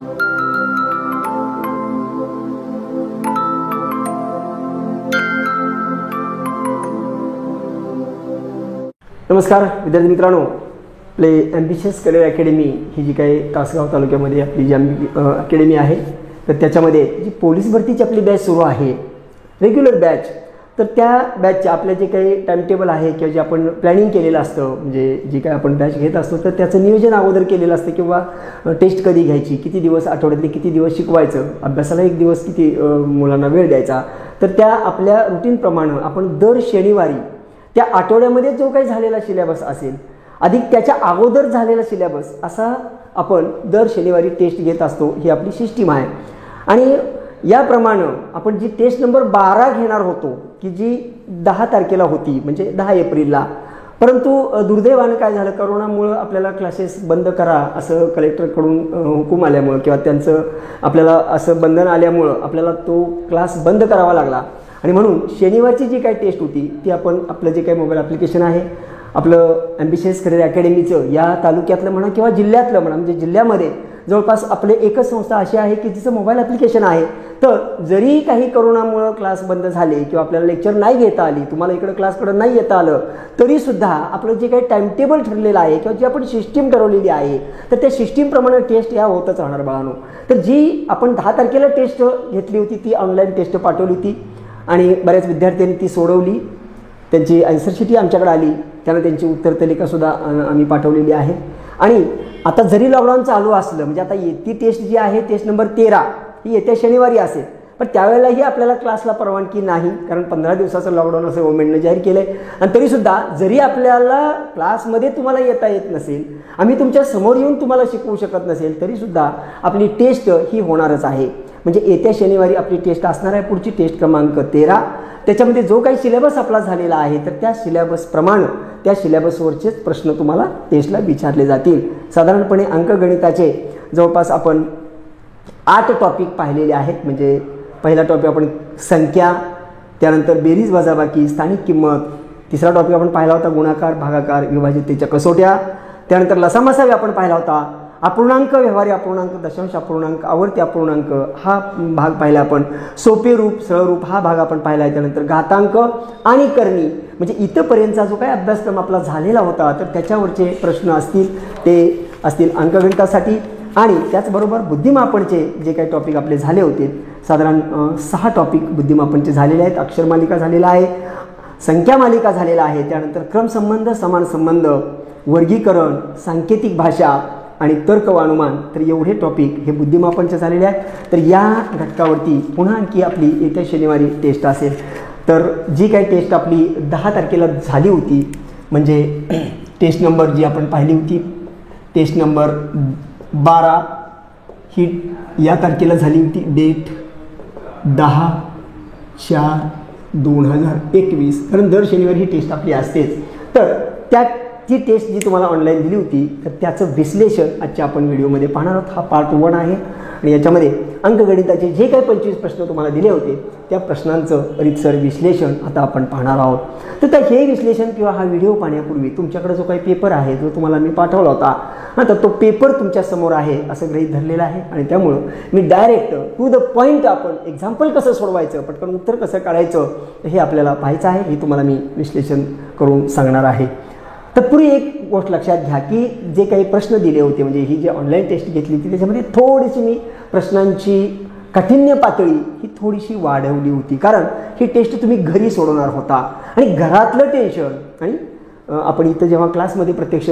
नमस्कार विद्यार्थी मित्रांनो, आपले ॲम्बिशियस करिअर अकॅडमी ही जी काही तासगाव तालुक्यामध्ये आपली जी अकॅडमी आहे, तर त्याच्यामध्ये जी पोलीस भरतीची आपली बॅच सुरू आहे, रेग्युलर बॅच, तर त्या बॅचचे आपले जे काही टाईमटेबल आहे किंवा जे आपण प्लॅनिंग केलेलं असतं, म्हणजे जी काही आपण बॅच घेत असतो तर त्याचं नियोजन अगोदर केलेलं असतं किंवा टेस्ट कधी घ्यायची, किती दिवस, आठवड्यातले किती दिवस शिकवायचं, अभ्यासाला एक दिवस किती मुलांना वेळ द्यायचा, तर त्या आपल्या रुटीनप्रमाणे आपण दर शनिवारी त्या आठवड्यामध्ये जो काही झालेला सिलेबस असेल अधिक त्याच्या अगोदर झालेला सिलेबस असा आपण दर शनिवारी टेस्ट घेत असतो. ही आपली सिस्टीम आहे. आणि याप्रमाणे आपण जी टेस्ट नंबर 12 घेणार होतो की जी 10 तारखेला होती, म्हणजे 10 एप्रिलला, परंतु दुर्दैवानं काय झालं, करोनामुळं आपल्याला क्लासेस बंद करा असं कलेक्टरकडून हुकूम आल्यामुळं किंवा त्यांचं आपल्याला असं बंधन आल्यामुळं आपल्याला तो क्लास बंद करावा लागला. आणि म्हणून शनिवारची जी काही टेस्ट होती ती आपण आपलं जे काही मोबाईल ॲप्लिकेशन आहे आपलं ॲम्बिशियस करिअर अकॅडमीचं, या तालुक्यातलं म्हणा किंवा जिल्ह्यातलं म्हणा, म्हणजे जिल्ह्यामध्ये जवळपास आपले एकच संस्था अशी आहे की जिचं मोबाईल ॲप्लिकेशन आहे. तर जरी काही करोनामुळं क्लास बंद झाले किंवा आपल्याला लेक्चर नाही घेता आली, तुम्हाला इकडं क्लासकडं नाही येता आलं, तरीसुद्धा आपलं जे काही टाईमटेबल ठरलेलं आहे किंवा जी आपण सिस्टीम ठरवलेली आहे तर त्या सिस्टीमप्रमाणे टेस्ट या होतच राहणार बाळांनो. तर जी आपण 10 तारखेला टेस्ट घेतली होती ती ऑनलाईन टेस्ट पाठवली होती आणि बऱ्याच विद्यार्थ्यांनी ती सोडवली, त्यांची आन्सर शीटही आमच्याकडे आली, त्यांना त्यांची उत्तरतालिकासुद्धा आम्ही पाठवलेली आहे. आणि आता जरी लॉकडाऊन चालू असलं, म्हणजे आता ती टेस्ट जी आहे टेस्ट नंबर 13 ही येत्या शनिवारी असेल, पण त्यावेळेलाही आपल्याला क्लासला परवानगी नाही, कारण 15 दिवसाचं लॉकडाऊन असं गव्हर्नमेंटनं जाहीर केलं आहे. आणि तरीसुद्धा जरी आपल्याला क्लासमध्ये तुम्हाला येता येत नसेल, आम्ही तुमच्या समोर येऊन तुम्हाला शिकवू शकत नसेल, तरीसुद्धा आपली टेस्ट ही होणारच आहे. म्हणजे येत्या शनिवारी आपली टेस्ट असणार आहे, पुढची टेस्ट क्रमांक 13. त्याच्यामध्ये जो काही सिलेबस आपला झालेला आहे तर त्या सिलेबसप्रमाणे त्या सिलेबसवरचेच प्रश्न तुम्हाला टेस्टला विचारले जातील. साधारणपणे अंकगणिताचे जवळपास आपण 8 टॉपिक पाहिलेले आहेत. म्हणजे पहिला टॉपिक आपण संख्या, त्यानंतर बेरीज वजाबाकी, स्थानिक किंमत, तिसरा टॉपिक आपण पाहिला होता गुणाकार, भागाकार, विभाज्यतेच्या कसोट्या, त्यानंतर लसामसावी आपण पाहिला होता, अपूर्णांक, व्यवहारी अपूर्णांक, दशांश अपूर्णांक, आवर्ती अपूर्णांक हा भाग पाहिला आपण, सोपे रूप, सरळ रूप हा भाग आपण पाहिला आहे, त्यानंतर घातांक आणि करणी, म्हणजे इथंपर्यंतचा जो काही अभ्यासक्रम आपला झालेला होता तर त्याच्यावरचे प्रश्न असतील ते असतील अंकगणितासाठी. आणि त्याचबरोबर बुद्धिमापनचे जे काही टॉपिक आपले झाले होते, साधारण 6 टॉपिक बुद्धिमापनचे झालेले आहेत. अक्षर मालिका झालेला आहे, संख्या मालिका झालेला आहे, त्यानंतर क्रमसंबंध, समान संबंध, वर्गीकरण, सांकेतिक भाषा आणि तर्क व अनुमान, तर एवढे टॉपिक हे बुद्धिमापनचे झालेले आहेत. तर या घटकावरती पुन्हा आणखी आपली येत्या शनिवारी टेस्ट असेल. तर जी काही टेस्ट आपली 10 तारखेला झाली होती, म्हणजे टेस्ट नंबर जी आपण पाहिली होती टेस्ट नंबर 12 ही या तारखेला झाली होती, डेट 10/4/2021, कारण दर शनिवारी ही टेस्ट आपली असतेच. तर ती टेस्ट जी तुम्हाला ऑनलाईन दिली होती तर त्याचं विश्लेषण आजच्या आपण व्हिडिओमध्ये पाहणार आहोत. हा पार्ट 1 आहे आणि याच्यामध्ये अंकगणिताचे जे काही 25 प्रश्न तुम्हाला दिले होते त्या प्रश्नांचं रीतसर विश्लेषण आता आपण पाहणार आहोत. तर हे विश्लेषण किंवा हा व्हिडिओ पाहण्यापूर्वी तुमच्याकडे जो काही पेपर आहे जो तुम्हाला मी पाठवला होता, तर तो पेपर तुमच्यासमोर आहे असं गृहीत धरलेलं आहे. आणि त्यामुळं मी डायरेक्ट टू द पॉईंट आपण एक्झाम्पल कसं सोडवायचं, पटकन उत्तर कसं काढायचं हे आपल्याला पाहायचं आहे. हे तुम्हाला मी विश्लेषण करून सांगणार आहे. तत्पूर्वी एक गोष्ट लक्षात घ्या की जे काही प्रश्न दिले होते, म्हणजे ही जी ऑनलाईन टेस्ट घेतली होती त्याच्यामध्ये थोडीशी मी प्रश्नांची काठिण्य पातळी ही थोडीशी वाढवली होती, कारण ही टेस्ट तुम्ही घरी सोडवणार होता आणि घरातलं टेन्शन, आणि आपण इथं जेव्हा क्लासमध्ये प्रत्यक्ष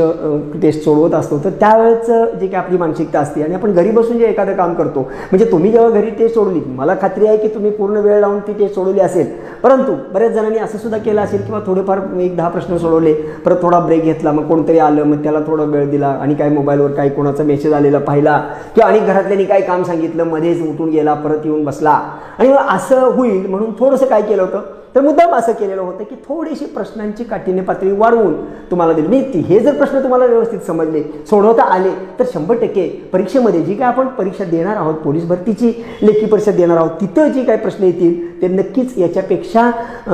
टेस्ट सोडवत असतो तर त्यावेळेचं जे काही आपली मानसिकता असते आणि आपण घरी बसून जे एखादं काम करतो, म्हणजे तुम्ही जेव्हा घरी टेस्ट सोडवली, मला खात्री आहे की तुम्ही पूर्ण वेळ लावून ती टेस्ट सोडवली असेल, परंतु बऱ्याच जणांनी असं सुद्धा केलं असेल किंवा थोडेफार 1-10 प्रश्न सोडवले, परत थोडा ब्रेक घेतला, मग कोणतरी आलं मग त्याला थोडा वेळ दिला आणि काय मोबाईलवर काही कोणाचा मेसेज आलेला पाहिला किंवा आणि घरातल्यांनी काय काम सांगितलं, मध्येच उठून गेला, परत येऊन बसला, आणि मग असं होईल म्हणून थोडंसं काय केलं होतं, तर मुद्दाम असं केलेलं होतं की थोडीशी प्रश्नांची काठीण्य पातळी वाढवून तुम्हाला दिली. म्हणजे हे जर प्रश्न तुम्हाला व्यवस्थित समजले, सोडवता आले, तर 100% परीक्षेमध्ये जी काय आपण परीक्षा देणार आहोत, पोलीस भरतीची लेखी परीक्षा देणार आहोत, तिथं जी काही प्रश्न येतील ते नक्कीच याच्यापेक्षा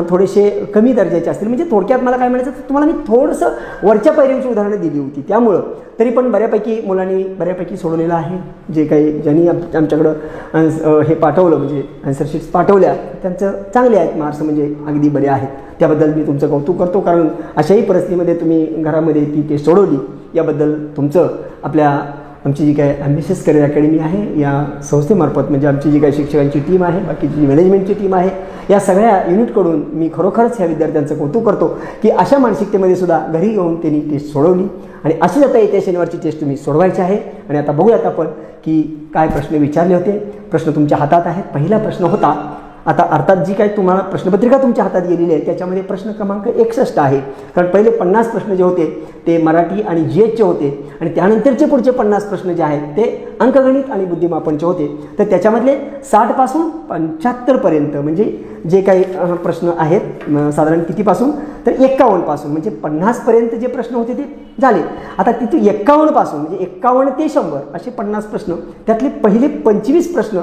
थोडेसे कमी दर्जाचे असतील. म्हणजे थोडक्यात मला काय म्हणायचं, तर तुम्हाला मी थोडंसं वरच्या पायरीची उदाहरणं दिली होती. त्यामुळं तरी पण बऱ्यापैकी मुलांनी बऱ्यापैकी सोडवलेलं आहे. जे काही ज्यांनी आमच्याकडं हे पाठवलं, म्हणजे आन्सर शीट्स पाठवल्या, त्यांचं चांगले आहेत मार्क्स, म्हणजे अगदी बरे आहेत. त्याबद्दल मी तुमचं कौतुक करतो, कारण अशाही परिस्थितीमध्ये तुम्ही घरामध्ये ती टेस्ट सोडवली, याबद्दल तुमचं आमची जी काय ॲम्बिशियस करिअर अकॅडमी आहे या संस्थेमार्फत, म्हणजे आमची जी काही शिक्षकांची टीम आहे, बाकीची जी मॅनेजमेंटची टीम आहे, या सगळ्या युनिटकडून मी खरोखरच ह्या विद्यार्थ्यांचं कौतुक करतो की अशा मानसिकतेमध्ये सुद्धा घरी येऊन त्यांनी टेस्ट सोडवली. आणि अशीच आता येत्या शनिवारची टेस्ट तुम्ही सोडवायची आहे. आणि आता बघूयात आपण की काय प्रश्न विचारले होते. प्रश्न तुमच्या हातात आहेत. पहिला प्रश्न होता, आता अर्थात जी काही तुम्हाला प्रश्नपत्रिका तुमच्या हातात गेलेली आहे त्याच्यामध्ये प्रश्न क्रमांक 61 आहे. कारण पहिले 50 प्रश्न जे होते ते मराठी आणि GHचे होते, आणि त्यानंतरचे पुढचे 50 प्रश्न जे आहेत ते अंकगणित आणि बुद्धिमापनचे होते. तर त्याच्यामधले 60 पासून 75 पर्यंत म्हणजे जे काही प्रश्न आहेत, साधारण कितीपासून, तर 51 पासून, म्हणजे 50 पर्यंत जे प्रश्न होते ते झाले. आता तिथे 51 पासून म्हणजे 51 ते 100 असे 50 प्रश्न, त्यातले पहिले 25 प्रश्न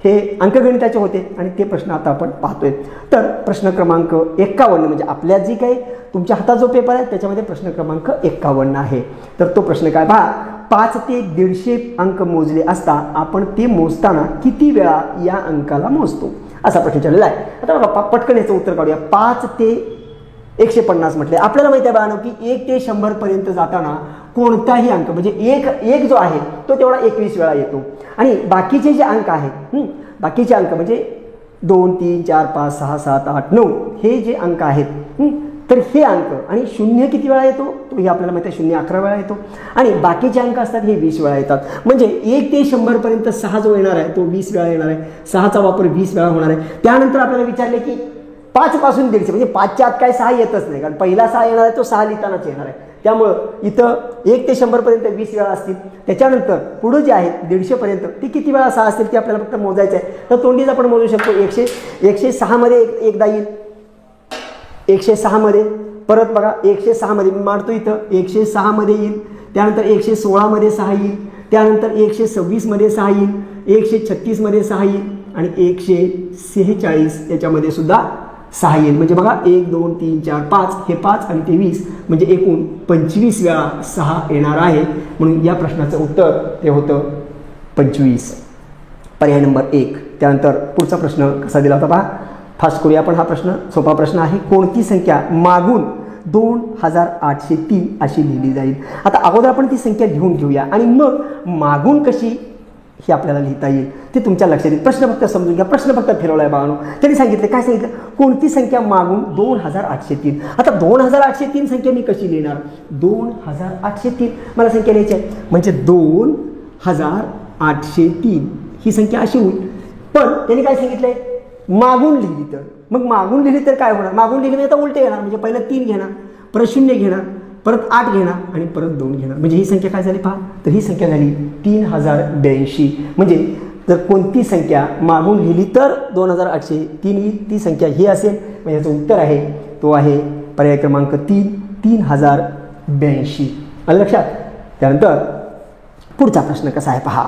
हे अंकगणिताचे होते, आणि ते प्रश्न आता आपण पाहतोय. तर प्रश्न क्रमांक 51 म्हणजे आपल्या जी काही तुमच्या हातात जो पेपर आहे त्याच्यामध्ये प्रश्न क्रमांक 51 आहे. तर तो प्रश्न काय पहा, 5 ते 150 अंक मोजले असता आपण ते मोजताना किती वेळा या अंकाला मोजतो, असा प्रश्न विचारलेला आहे. आता बघा, पटकन याचं उत्तर काढूया. 5 ते 150 म्हटले, आपल्याला माहिती आहे बाळांनो की 1 ते 100 पर्यंत जाताना कोणताही अंक म्हणजे एक जो आहे तो तेवढा 21 वेळा येतो. आणि बाकीचे जे अंक आहेत, बाकीचे अंक म्हणजे 2, 3, 4, 5, 6, 7, 8, 9 हे जे अंक आहेत, तर हे अंक, आणि 0 किती वेळा येतो तो हे आपल्याला माहिती आहे, 0 11 वेळा येतो. आणि बाकीचे अंक असतात हे 20 वेळा येतात. म्हणजे 1 ते 100 पर्यंत 6 जो येणार आहे तो 20 वेळा येणार आहे. 6चा वापर 20 वेळा होणार आहे. त्यानंतर आपल्याला विचारले की 5 पासून 150 म्हणजे 5च्या आत काय 6 येतच नाही, कारण पहिला 6 येणार आहे तो 6 लिहितानाच येणार आहे. त्यामुळं इथं 1 ते 100 पर्यंत 20 वेळा असतील. त्याच्यानंतर पुढं जे आहेत 150 पर्यंत ते किती वेळा 6 असतील ते आपल्याला फक्त मोजायचं आहे. तर तोंडीच आपण मोजू शकतो. 106 मध्ये एकदा येईल, 106 मध्ये परत बघा 106 मध्ये मी मांडतो इथं, 106 मध्ये येईल. त्यानंतर 116 मध्ये 6 येईल. त्यानंतर 126 मध्ये 6 येईल. 136 मध्ये 6 येईल. आणि 146 याच्यामध्ये सुद्धा 6 येईल. म्हणजे बघा 1 2 3 4 5 हे 5 आणि ते 20 म्हणजे एकूण 25 वेळा 6 येणार आहे. म्हणून या प्रश्नाचं उत्तर ते होतं 25, पर्याय नंबर 1. त्यानंतर पुढचा प्रश्न कसा दिला होता पहा, फास्ट करूया आपण. हा प्रश्न सोपा प्रश्न आहे. कोणती संख्या मागून 2803 अशी लिहिली जाईल. आता अगोदर आपण ती संख्या लिहून घेऊया आणि मग मागून कशी हे आपल्याला लिहिता येईल ते तुमच्या लक्षात येईल. प्रश्न फक्त समजून घ्या. प्रश्न फक्त फिरवला आहे बाळांनो. त्यांनी सांगितलं, काय सांगितलं, कोणती संख्या मागून 2803. आता 2803 संख्या मी कशी लिहिणार, 2803 मला संख्या लिहायची आहे, म्हणजे 2803 ही संख्या अशी होईल. पण त्यांनी काय सांगितलंय, मागून लिहिली तर, मग मागून लिहिली तर काय होणार, मागून लिहिली तर उलटे येणार. म्हणजे पहिलं 3 घेणार, परत 0 घेणार, परत 8 घेणार आणि परत 2 घेणार. म्हणजे ही संख्या काय झाली पहा, तर ही संख्या झाली 3082. म्हणजे जर कोणती संख्या मागून लिहिली तर 2803 ही ती संख्या ही असेल. म्हणजे याचं उत्तर आहे तो आहे पर्याय क्रमांक 3, 3082. आलं लक्षात. त्यानंतर पुढचा प्रश्न कसा आहे पहा.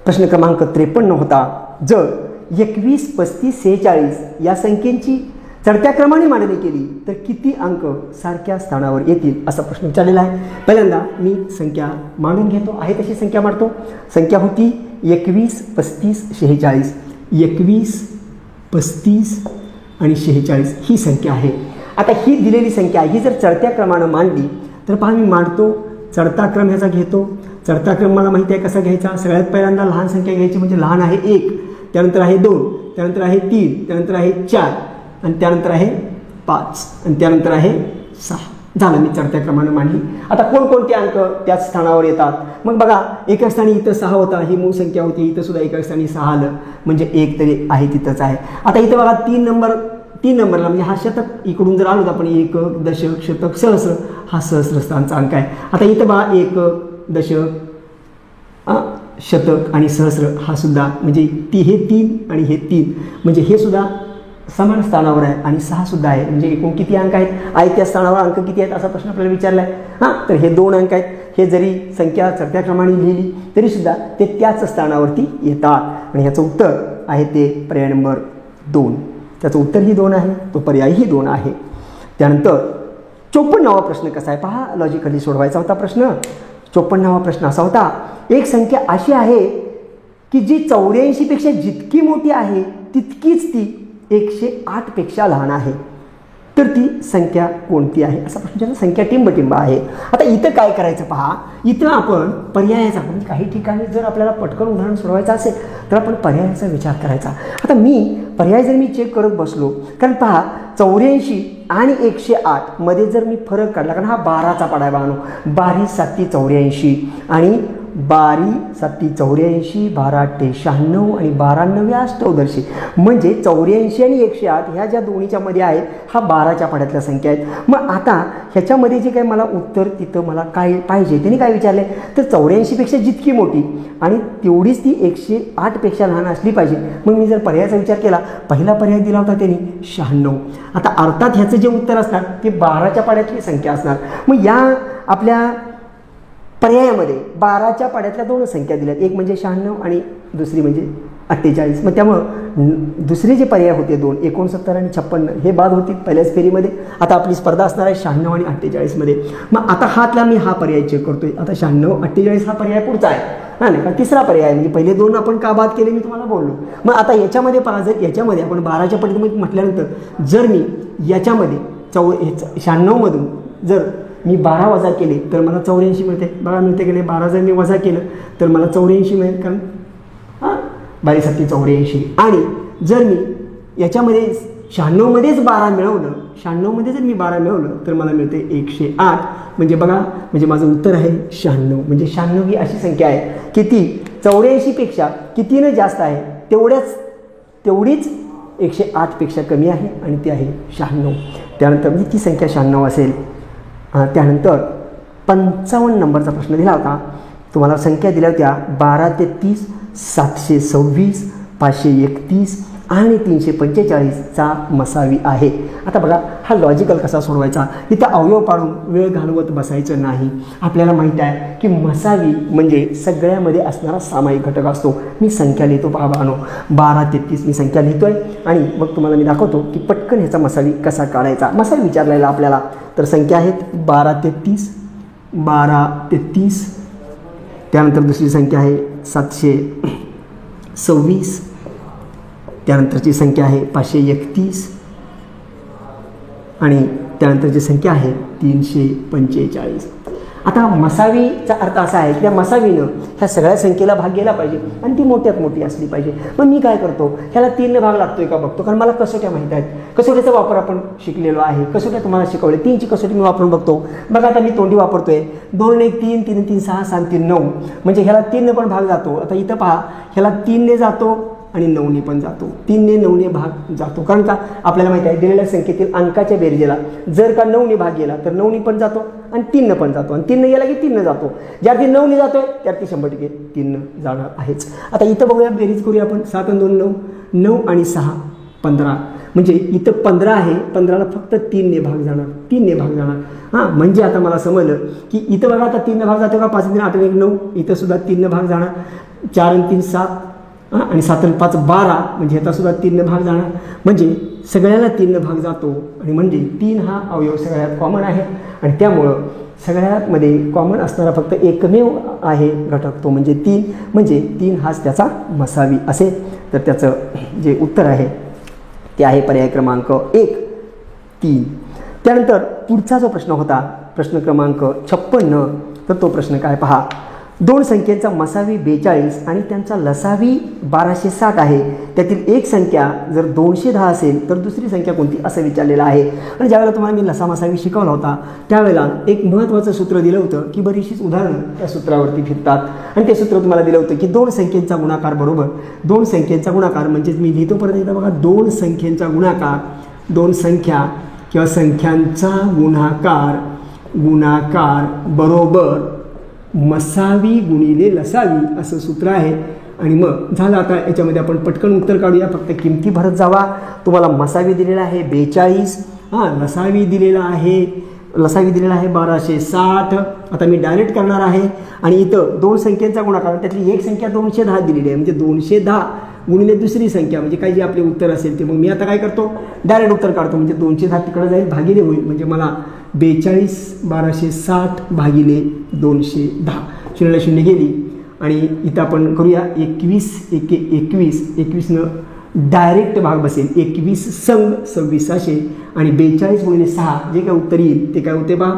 प्रश्न क्रमांक 53 होता, जर 21, 35, 46 या संख्येची चढत्या क्रमाने मांडणी केली तर किती अंक सारख्या स्थानावर येतील, असा प्रश्न विचारलेला आहे. पहिल्यांदा मी संख्या मांडून घेतो, आहे तशी संख्या मांडतो. संख्या होती 21, 35, 46. 21, 35 आणि 46 ही संख्या आहे. आता ही दिलेली संख्या ही जर चढत्या क्रमानं मांडली तर पहा मी मांडतो, चढता क्रम ह्याचा घेतो. चढता क्रम मला माहिती आहे कसा घ्यायचा. सगळ्यात पहिल्यांदा लहान संख्या घ्यायची, म्हणजे लहान आहे 1, त्यानंतर आहे 2, त्यानंतर आहे 3, त्यानंतर आहे 4 आणि त्यानंतर आहे 5 आणि त्यानंतर आहे 6. झालं, मी चढत्या क्रमानं मांडली. आता कोणकोणते अंक त्याच स्थानावर येतात. मग बघा, एका स्थानी इथं 6 होता, ही मूळ संख्या होती, इथं सुद्धा एका स्थानी 6 आलं, म्हणजे 1 तरी आहे तिथंच आहे. आता इथं बघा 3 नंबरला म्हणजे हा शतक इकडून जर आलो तर आपण एकक, दशक, शतक, सहस्र, हा सहस्रस्थानचा अंक आहे. आता इथं बघा एकक, दशक, शतक आणि सहस्र हा सुद्धा म्हणजे हे 3 आणि हे 3 म्हणजे हे सुद्धा समान स्थानावर आहे आणि 6 सुद्धा आहे, म्हणजे एकूण किती अंक आहेत, आयत्या स्थानावर अंक किती आहेत असा प्रश्न आपल्याला विचारला आहे. हां, तर हे 2 अंक आहेत. हे जरी संख्या चढत्या क्रमाने लिहिली तरीसुद्धा ते त्याच स्थानावरती येतात आणि ह्याचं उत्तर आहे ते पर्याय नंबर 2. त्याचं उत्तरही 2 आहे, तो पर्यायही 2 आहे. त्यानंतर 54वा प्रश्न कसा आहे पहा, लॉजिकली सोडवायचा होता प्रश्न. 54वा प्रश्न असा होता, एक संख्या अशी आहे की जी 84 पेक्षा जितकी मोठी आहे तितकीच ती 108 पेक्षा लहान आहे, तर ती संख्या कोणती आहे असा प्रश्न ज्याला संख्या टिंबटिंब आहे. आता इथं काय करायचं पहा, इथं आपण पर्यायाचा म्हणजे काही ठिकाणी जर आपल्याला पटकन उदाहरण सोडवायचं असेल तर आपण पर्यायाचा विचार करायचा. आता पर्याय जर मी चेक करत बसलो, कारण पहा 84 आणि 108 मध्ये जर मी फरक काढला, कारण हा 12चा पाडा आहे बाळांनो, 12 7 84 आणि 12 7 84, 12 8 96 आणि 12 9 88, म्हणजे 84 आणि 108 ह्या ज्या दोन्हीच्या मध्ये आहेत हा 12च्या पाड्यातल्या संख्या आहेत. मग आता ह्याच्यामध्ये जे काही मला उत्तर तिथं मला काय पाहिजे त्यांनी काय विचारले, तर 84 पेक्षा जितकी मोठी आणि तेवढीच ती 108 पेक्षा लहान असली पाहिजे. मग मी जर पर्यायाचा विचार केला, पहिला पर्याय दिला होता त्यांनी 96. आता अर्थात ह्याचं जे उत्तर असणार ते 12च्या पाड्यातली संख्या असणार. मग या आपल्या पर्यायामध्ये 12च्या पाड्यातल्या 2 संख्या दिल्यात, एक म्हणजे 96 आणि दुसरी म्हणजे 48. मग त्यामुळं दुसरे जे पर्याय होते 2 69 आणि 56 हे बाद होतील पहिल्याच फेरीमध्ये. आता आपली स्पर्धा असणार आहे 96 आणि 48 मध्ये. मग आता हातला मी हा पर्याय चेक करतोय. आता 96 48 हा पर्याय पुढचा आहे, हां नाही, कारण तिसरा पर्याय म्हणजे पहिले 2 आपण का बाद केले मी तुम्हाला बोललो. मग आता याच्यामध्ये पहा, जर याच्यामध्ये आपण 12च्या पट्टीमध्ये म्हटल्यानंतर जर मी याच्यामध्ये 96 मधून जर मी 12 वजा केले तर मला 84 मिळते. बघा मिळते की नाही, 12 जर मी वजा केलं तर मला 84 मिळेल, कारण हां 12 7 84. आणि जर मी याच्यामध्ये 96 मध्येच 12 मिळवलं, 96 मध्ये जर मी 12 मिळवलं तर मला मिळते 108. म्हणजे बघा, म्हणजे माझं उत्तर आहे 96. म्हणजे 96 ही अशी संख्या आहे की ती 84 पेक्षा कितीनं जास्त आहे, तेवढीच 108 पेक्षा कमी आहे आणि ती आहे 96. त्यानंतर म्हणजे ती संख्या 96 असेल. त्यानंतर 55 नंबरचा प्रश्न दिला होता. तुम्हाला संख्या दिल्या होत्या 12 ते 30, 726, 531 आणि 345चा मसावी आहे. आता बघा हा लॉजिकल कसा सोडवायचा, इथं अवयव पाडून वेळ घालवत बसायचं नाही. आपल्याला माहीत आहे की मसावी म्हणजे सगळ्यामध्ये असणारा सामायिक घटक असतो. मी संख्या लिहितो पहा बाळांनो, 12 ते 30 मी संख्या लिहितोय आणि मग तुम्हाला मी दाखवतो की पटकन ह्याचा मसावी कसा काढायचा. मसावी विचारलेला आपल्याला, तर संख्या आहेत 12 ते 30, 12 ते 30. त्यानंतर दुसरी संख्या आहे 726. त्यानंतरची संख्या आहे 531 आणि त्यानंतरची संख्या आहे 345. आता मसावीचा अर्थ असा आहे की त्या मसावीनं ह्या सगळ्या संख्येला भाग गेला पाहिजे आणि ती मोठ्यात मोठी असली पाहिजे. मग मी काय करतो, ह्याला 3 भाग लागतोय का बघतो, कारण मला कसोट्या माहीत आहेत. कसोट्याचा वापर आपण शिकलेलो आहे, कसोट्या तुम्हाला शिकवले. 3ची कसोटी मी वापरून बघतो. बघा आता मी तोंडी वापरतोय 2 1 3 3 3 6 7 3 9, म्हणजे ह्याला 3 पण भाग जातो. आता इथं पहा, ह्याला 3 जातो आणि 9 पण जातो. 3 9 भाग जातो, कारण का आपल्याला माहिती आहे दिलेल्या संख्येतील अंकाच्या बेरजेला जर का 9 भाग गेला तर 9 पण जातो आणि 3 पण जातो आणि 3 गेला की 3 जातो. ज्यावरती 9 जातोय त्यावरती 100% 3 जाणार आहेच. आता इथं बघूया, बेरीज करूया आपण. 7 आणि 2 9, 9 आणि 6 15, म्हणजे इथं 15 आहे, 15ला फक्त 3 भाग जाणार, 3 भाग जाणार. हां, म्हणजे आता मला समजलं की इथं बघा आता 3 भाग जातो का, 5 3 8 1 9, इथं सुद्धा 3 भाग जाणार. 4 आणि 3 7 आणि 7 आणि 5 12, म्हणजे ह्याचा सुद्धा 3 भाग जाणार. म्हणजे सगळ्याला 3 भाग जातो आणि म्हणजे 3 हा अवयव सगळ्यात कॉमन आहे आणि त्यामुळं सगळ्यामध्ये कॉमन असणारा फक्त एकमेव आहे घटक, तो म्हणजे 3. म्हणजे 3 हाच त्याचा मसावी असेल. तर त्याचं जे उत्तर आहे ते आहे पर्याय क्रमांक 1 3. त्यानंतर पुढचा जो प्रश्न होता, प्रश्न क्रमांक 56, तर तो प्रश्न काय पहा, 2 संख्येचा मसावी 42 आणि त्यांचा लसावी 1260 आहे. त्यातील एक संख्या जर 210 असेल तर दुसरी संख्या कोणती असं विचारलेलं आहे. आणि ज्यावेळेला तुम्हाला मी लसा मसावी शिकवला होता त्यावेळेला एक महत्त्वाचं सूत्र दिलं होतं की बरीचशीच उदाहरणं त्या सूत्रावरती फिरतात आणि ते सूत्र तुम्हाला दिलं होतं की 2 संख्येचा गुणाकार बरोबर 2 संख्येचा गुणाकार, म्हणजेच मी लिहितो परत एकदा बघा, 2 संख्येचा गुणाकार, 2 संख्या किंवा संख्यांचा गुणाकार बरोबर मसावी गुणिले लसावी असं सूत्र आहे. आणि मग झालं. आता याच्यामध्ये आपण पटकन उत्तर काढूया. फक्त किमती भरत जावा. तुम्हाला मसावी दिलेला आहे 42, लसावी दिलेला आहे 1260. आता मी डायरेक्ट करणार आहे आणि इथं दोन संख्यांचा गुणाकार, त्यातली एक संख्या 210 दिलेली आहे, म्हणजे 210 गुणिले दुसरी संख्या म्हणजे काही जे आपले उत्तर असेल ते. मग मी आता काय करतो, डायरेक्ट उत्तर काढतो. म्हणजे 210 तिकडे जाईल, भागिले होईल. म्हणजे मला 42 1260 भागिले 210, 0 0 गेली. आणि इथं आपण करूया 21 1 21, 21 डायरेक्ट भाग बसेल. 21 संघ 2600 आणि 42 गुणिले 6 जे काय उत्तर येईल ते काय होते बा,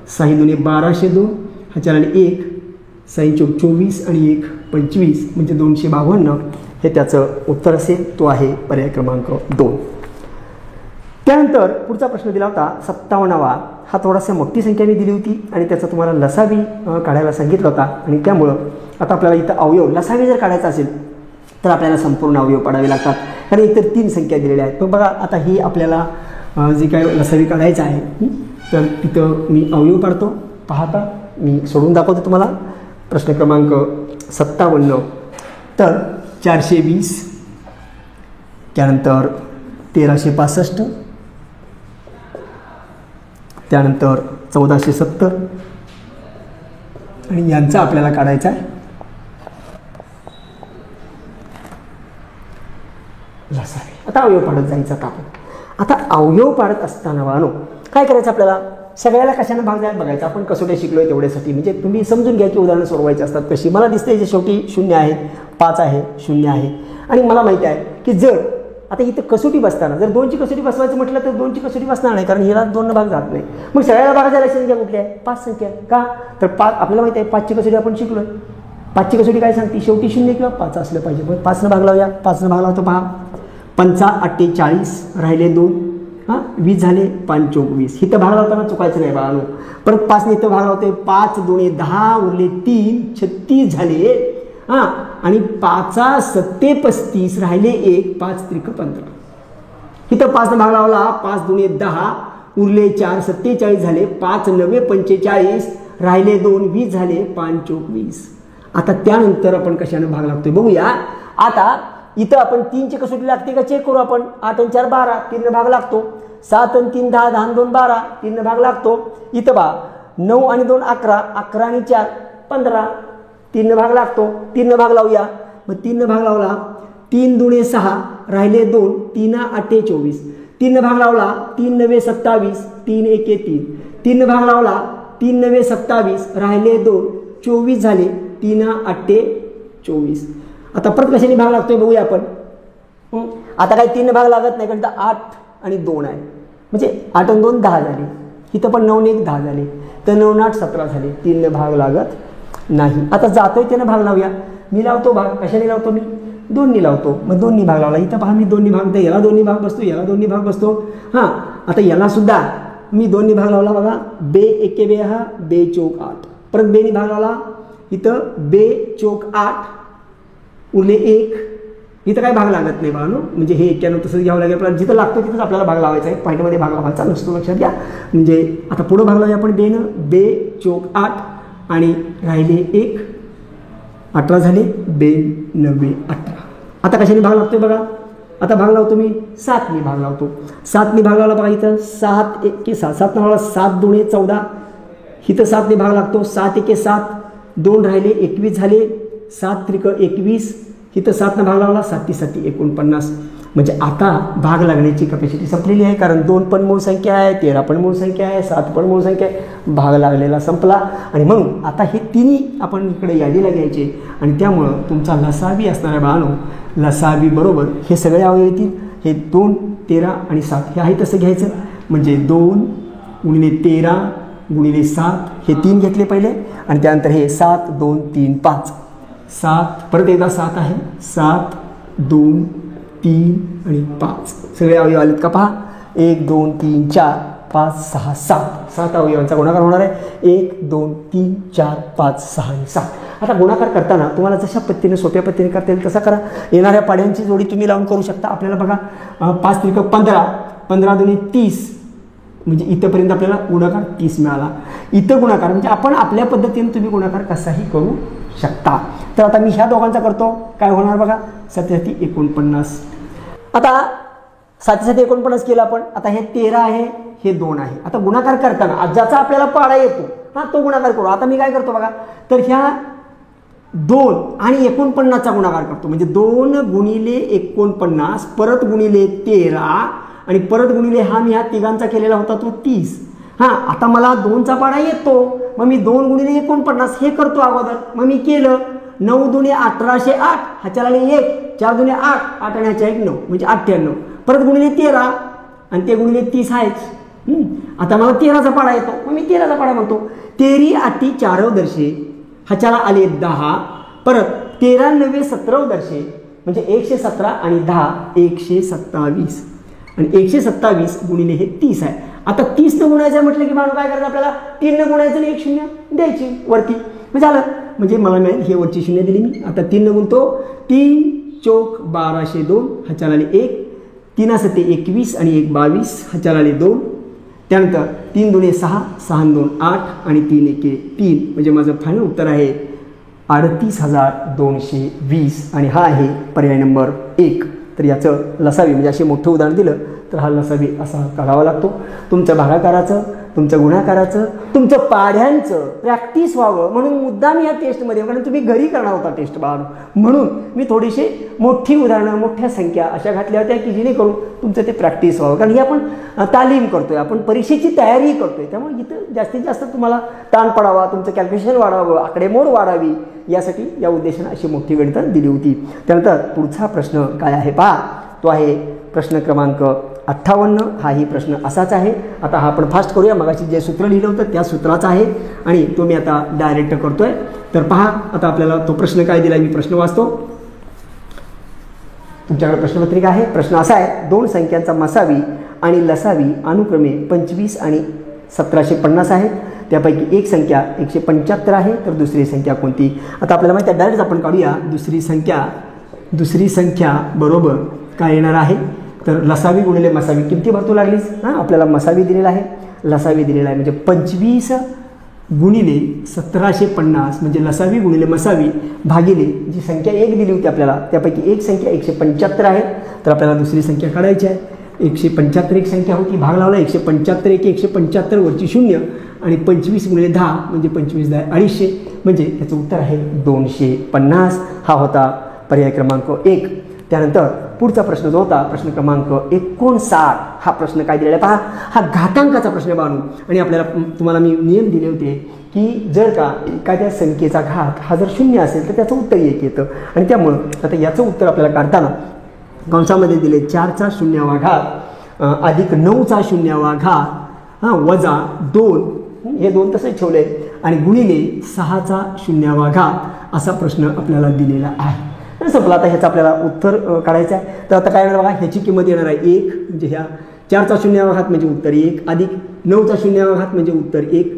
6 दुणे 1202, हा 4 आणि 1, 6 चौक 24 आणि 1 25 म्हणजे 252 हे त्याचं उत्तर असेल. तो आहे पर्याय क्रमांक 2. त्यानंतर पुढचा प्रश्न दिला होता 57वा. हा थोडासा मोठी संख्या मी दिली होती आणि त्याचा तुम्हाला लसावी काढायला सांगितलं होता. आणि त्यामुळं आता आपल्याला इथं अवयव लसावी जर काढायचा असेल तर आपल्याला संपूर्ण अवयव पाडावे लागतात, कारण इतर 3 संख्या दिलेल्या आहेत. पण बघा आता ही आपल्याला जी काय लसावी काढायचं आहे तर तिथं मी अवयव पाडतो. पाहता मी सोडून दाखवतो तुम्हाला. प्रश्न क्रमांक 57. तर 420, त्यानंतर 1365, त्यानंतर 1470 आणि यांचा आपल्याला काढायचा आहे लसावी. आता अवयव पाडत जायचं का आपण. आता अवयव पाडत असताना वानो काय करायचं, आपल्याला सगळ्याला कशाने भाग द्यायला बघायचं. आपण कसोट्या शिकलोय तेवढ्यासाठी, म्हणजे तुम्ही समजून घ्या की उदाहरणं सोडवायची असतात कशी. मला दिसते जे शेवटी 0 आहे, 5 आहे, 0 आहे. आणि मला माहिती आहे की जर आता इथं कसोटी बसताना जर 2ची कसोटी बसवायचं म्हटलं तर 2ची कसोटी बसणार नाही, कारण हिला 2 भाग जात नाही. मग सगळ्याला भागाच्या संख्या कुठली आहे, 5 संख्या. का तर 5 आपल्याला माहिती आहे 5ची कसोटी आपण शिकलोय. 5ची कसोटी काय सांगते, शेवटी 0 किंवा 5 असलं पाहिजे. पण 5 भाग लावूया. 5 भाग लावतो पहा. 5 8 40 राहिले 2, 20 झाले, 5 चौक 20. इथं भाग लावताना चुकायचं नाही बाळांनो. परत 5 ने इथं भाग लावतोय. 5 2 10 उरले 3, 36 झाले. आणि 5 7 35 राहिले 1, 5 त्रिक 15. इथं 5 भाग लावला. 5 2 10 उरले 4, 47 झाले. 5 9 45 राहिले 2, 20 झाले, 5 चौक 20. आता त्यानंतर आपण कशाने भाग लागतोय बघूया. आता इथं आपण 3ची कसोटी लागते का चेक करू आपण. 8 आणि 4 12, 3 भाग लागतो. 7 आणि 3 10, 10 आणि 2 12, 3 भाग लागतो. इथं 9 आणि 2 11, 11 आणि 4 15, 3 भाग लागतो. 3 भाग लावूया. मग 3 भाग लावला. 3 दुणे 6 राहिले 2, 3 8 24. 3 भाग लावला. 3 9 27, 3 1 3. 3 भाग लावला. 3 9 27 राहिले 2, 24 झाले. 3 8 24. आता परत कशाने भाग लागतोय बघूया आपण. आता काही 3 भाग लागत नाही, कारण 8 आणि 2 आहे, म्हणजे 8 आणि 2 10 झाले. इथं पण 9 आणि 1 10 झाले, तर 9 8 17 झाले. 3 भाग लागत नाही. आता जातोय त्यानं भाग लावूया. मी लावतो भाग. कशाने लावतो मी, 2 लावतो. मग 2 भाग लावला. इथं पहा मी 2 भाग, याला 2 भाग बसतो, याला 2 भाग बसतो. आता याला सुद्धा मी 2 भाग लावला बघा. बे 1 2 हा, बे चौक 8. परत बेनी भाग लावला. इथं बे चौक 8 उरले 1. इथं काही भाग लागत नाही बाळांनो, म्हणजे हे 91 तसंच घ्यावं लागेल. आपल्याला जिथं लागतं तिथंच आपल्याला भाग लावायचा आहे. पॉईंटमध्ये भाग लावायचा नसतो, लक्षात घ्या. म्हणजे आता पुढं भाग लावूया आपण. बेनं बे चौक 8 आणि राहिले 1, 18 झाले. बे 9 18. आता कशाने भाग लागतोय बघा. आता भाग लावतो मी 7 ने भाग लावतो. 7 ने भाग लावला बघा. इथं 7 1 7, 7 लावला. 7 2 14. इथं 7 ने भाग लागतो. 7 1 7, 2 राहिले 21 झाले. 7 त्रिक 21. इथं 7 भाग लावला. 7 7 49. म्हणजे आता भाग लागण्याची कॅपॅसिटी संपलेली आहे, कारण 2 पण मूळ संख्या आहे, 13 पण मूळ संख्या आहे, 7 पण मूळ संख्या आहे. भाग लागलेला संपला. आणि म्हणून आता हे तिन्ही आपण इकडे यादीला घ्यायचे. आणि त्यामुळं तुमचा लसावी असणाऱ्या बाळांनो, लसावी बरोबर हे सगळे अवयव येतील. हे 2 13 आणि 7 हे आहे तसं घ्यायचं. म्हणजे 2 गुणिले 13 गुणिले 7 हे 3 घेतले पहिले. आणि त्यानंतर हे 7 2 3 5. 7 परत एकदा 7 आहे. 7 2 3 आणि 5 सगळे अवयव आलेत का पहा. 1 2 3 4 5 6 7 7 अवयवांचा गुणाकार होणार आहे. 1 2 3 4 5 6 आणि 7. आता गुणाकार करताना तुम्हाला जशा पद्धतीने सोप्या पद्धतीने करता येईल तसा करा. येणाऱ्या पाड्यांची जोडी तुम्ही लावून करू शकता. आपल्याला बघा 5 त्रिक 15, 15 दुणे 30, म्हणजे इथंपर्यंत आपल्याला गुणाकार 30 मिळाला. इथं गुणाकार म्हणजे आपण आपल्या पद्धतीने तुम्ही गुणाकार कसाही करू शकता. तर आता मी ह्या दोघांचा करतो, काय होणार बघा, 7 49. आता 7 49 केलं आपण. आता हे 13 आहे, हे 2 आहे. आता गुणाकार करताना ज्याचा आपल्याला पाडा येतो तो गुणाकार करू. आता मी काय करतो बघा, तर ह्या 2 आणि 49चा गुणाकार करतो. म्हणजे 2 गुणिले 49 परत गुणिले 13 आणि परत गुणिले हा मी ह्या तिघांचा केलेला होता तो 30. आता मला 2चा पाडा येतो, मग मी 2 गुणिले 49 हे करतो अगोदर. मग मी केलं 9 दुने 1808, ह्याच्या लागले 1, 4 दुने 8, 8 आणि ह्याच्या 1 9 म्हणजे 98. परत गुणिले 13 आणि ते गुणिले 30 आहेच. आता मला 13चा पाडा येतो, मग मी 13चा पाडा म्हणतो. 13 8 4 दर्शे, ह्याच्याला आले 10. परत 13 9 17 दर्शे म्हणजे 117 आणि 10 127 आणि 127 गुणिले हे 30 आहे. आता 30 न गुणायचं म्हटलं की माणूस काय करायचं, आपल्याला 3 न गुणायचं आणि 1 शून्य द्यायची वरती. मग झालं, म्हणजे मला मिळेल हे वरची शून्य दिली मी. आता 3 न गुणतो, 3 चौक 1202, ह्याच्याला आले 1, 3 7 21 आणि 1 22, ह्याच्याला आले 2. त्यानंतर 3 दुने 6, 6 2 8 आणि 3 1 3 म्हणजे माझं फायनल उत्तर आहे 38,220 आणि हा आहे पर्याय नंबर 1. तर याचं लसावी म्हणजे असे मोठं उदाहरण दिलं तर हा लसावी असा काढावा लागतो. तुमचं भागाकाराचं, तुमचं गुणाकाराचं, तुमचं पाढ्यांचं प्रॅक्टिस व्हावं म्हणून मुद्दाम या टेस्टमध्ये, कारण तुम्ही घरी करणार होता टेस्ट बाळांनो, म्हणून मी थोडीशी मोठी उदाहरणं, मोठ्या संख्या अशा घातल्या होत्या की जेणेकरून तुमचं ते प्रॅक्टिस व्हावं. कारण ही आपण तालीम करतोय, आपण परीक्षेची तयारी करतोय, त्यामुळे इथं जास्तीत जास्त तुम्हाला ताण पडावा, तुमचं कॅल्क्युलेशन वाढावं, आकडेमोड वाढावी, यासाठी या उद्देशानं अशी मोठी गणितं दिली होती. त्यानंतर पुढचा प्रश्न काय आहे पहा, तो आहे प्रश्न क्रमांक 58. हाही प्रश्न असाच आहे. आता हा आपण फास्ट करूया. मगाशी जे सूत्र लिहिलं होतं त्या सूत्राचा आहे आणि तो मी आता डायरेक्ट करतोय. तर पहा, आता आपल्याला तो प्रश्न काय दिला, मी प्रश्न वाचतो. तुमच्याकडे प्रश्नपत्रिका आहे. प्रश्न असा आहे, 2 संख्यांचा मसावी आणि लसावी अनुक्रमे 25 आणि 1750 आहेत. त्यापैकी एक संख्या 175 आहे, तर दुसरी संख्या कोणती? आता आपल्याला माहिती आहे, डायरेक्ट आपण काढूया. दुसरी संख्या बरोबर काय येणार आहे, तर लसावी गुणिले मसावी. किमती भरतू लागलीच आपल्याला मसावी दिलेला आहे, लसावी दिलेला आहे. म्हणजे 25 गुणिले 1750 म्हणजे लसावी गुणिले मसावी भागिले जी संख्या 1 दिली होती आपल्याला, त्यापैकी एक संख्या 175 आहे. तर आपल्याला दुसरी संख्या काढायची आहे. 175 एक संख्या होती, भाग लावला 175 1 175 वरची 0 आणि 25 गुणिले 10 म्हणजे 25 10 250 म्हणजे याचं उत्तर आहे 250. हा होता पर्याय क्रमांक 1. त्यानंतर पुढचा प्रश्न जो होता प्रश्न क्रमांक 59. हा प्रश्न काय दिलेला आहे पहा, हा घातांकाचा प्रश्न बांधून. आणि आपल्याला तुम्हाला मी नियम दिले होते की जर का एखाद्या संख्येचा घात हा जर 0 असेल तर त्याचं उत्तर 1 येतं. आणि त्यामुळं आता याचं उत्तर आपल्याला काढताना कंसामध्ये दिले 4चा 0वा घात अधिक 9चा 0वा घात वजा 2, हे 2 तसेच ठेवले आणि गुणिले 6चा 0वा घात असा प्रश्न आपल्याला दिलेला आहे. संपला. आता ह्याचं आपल्याला उत्तर काढायचं आहे. तर आता काय येणार बघा, ह्याची किंमत येणार आहे 1, म्हणजे ह्या 4चा 0वा घात म्हणजे उत्तर 1 अधिक 9चा 0वा घात म्हणजे उत्तर 1.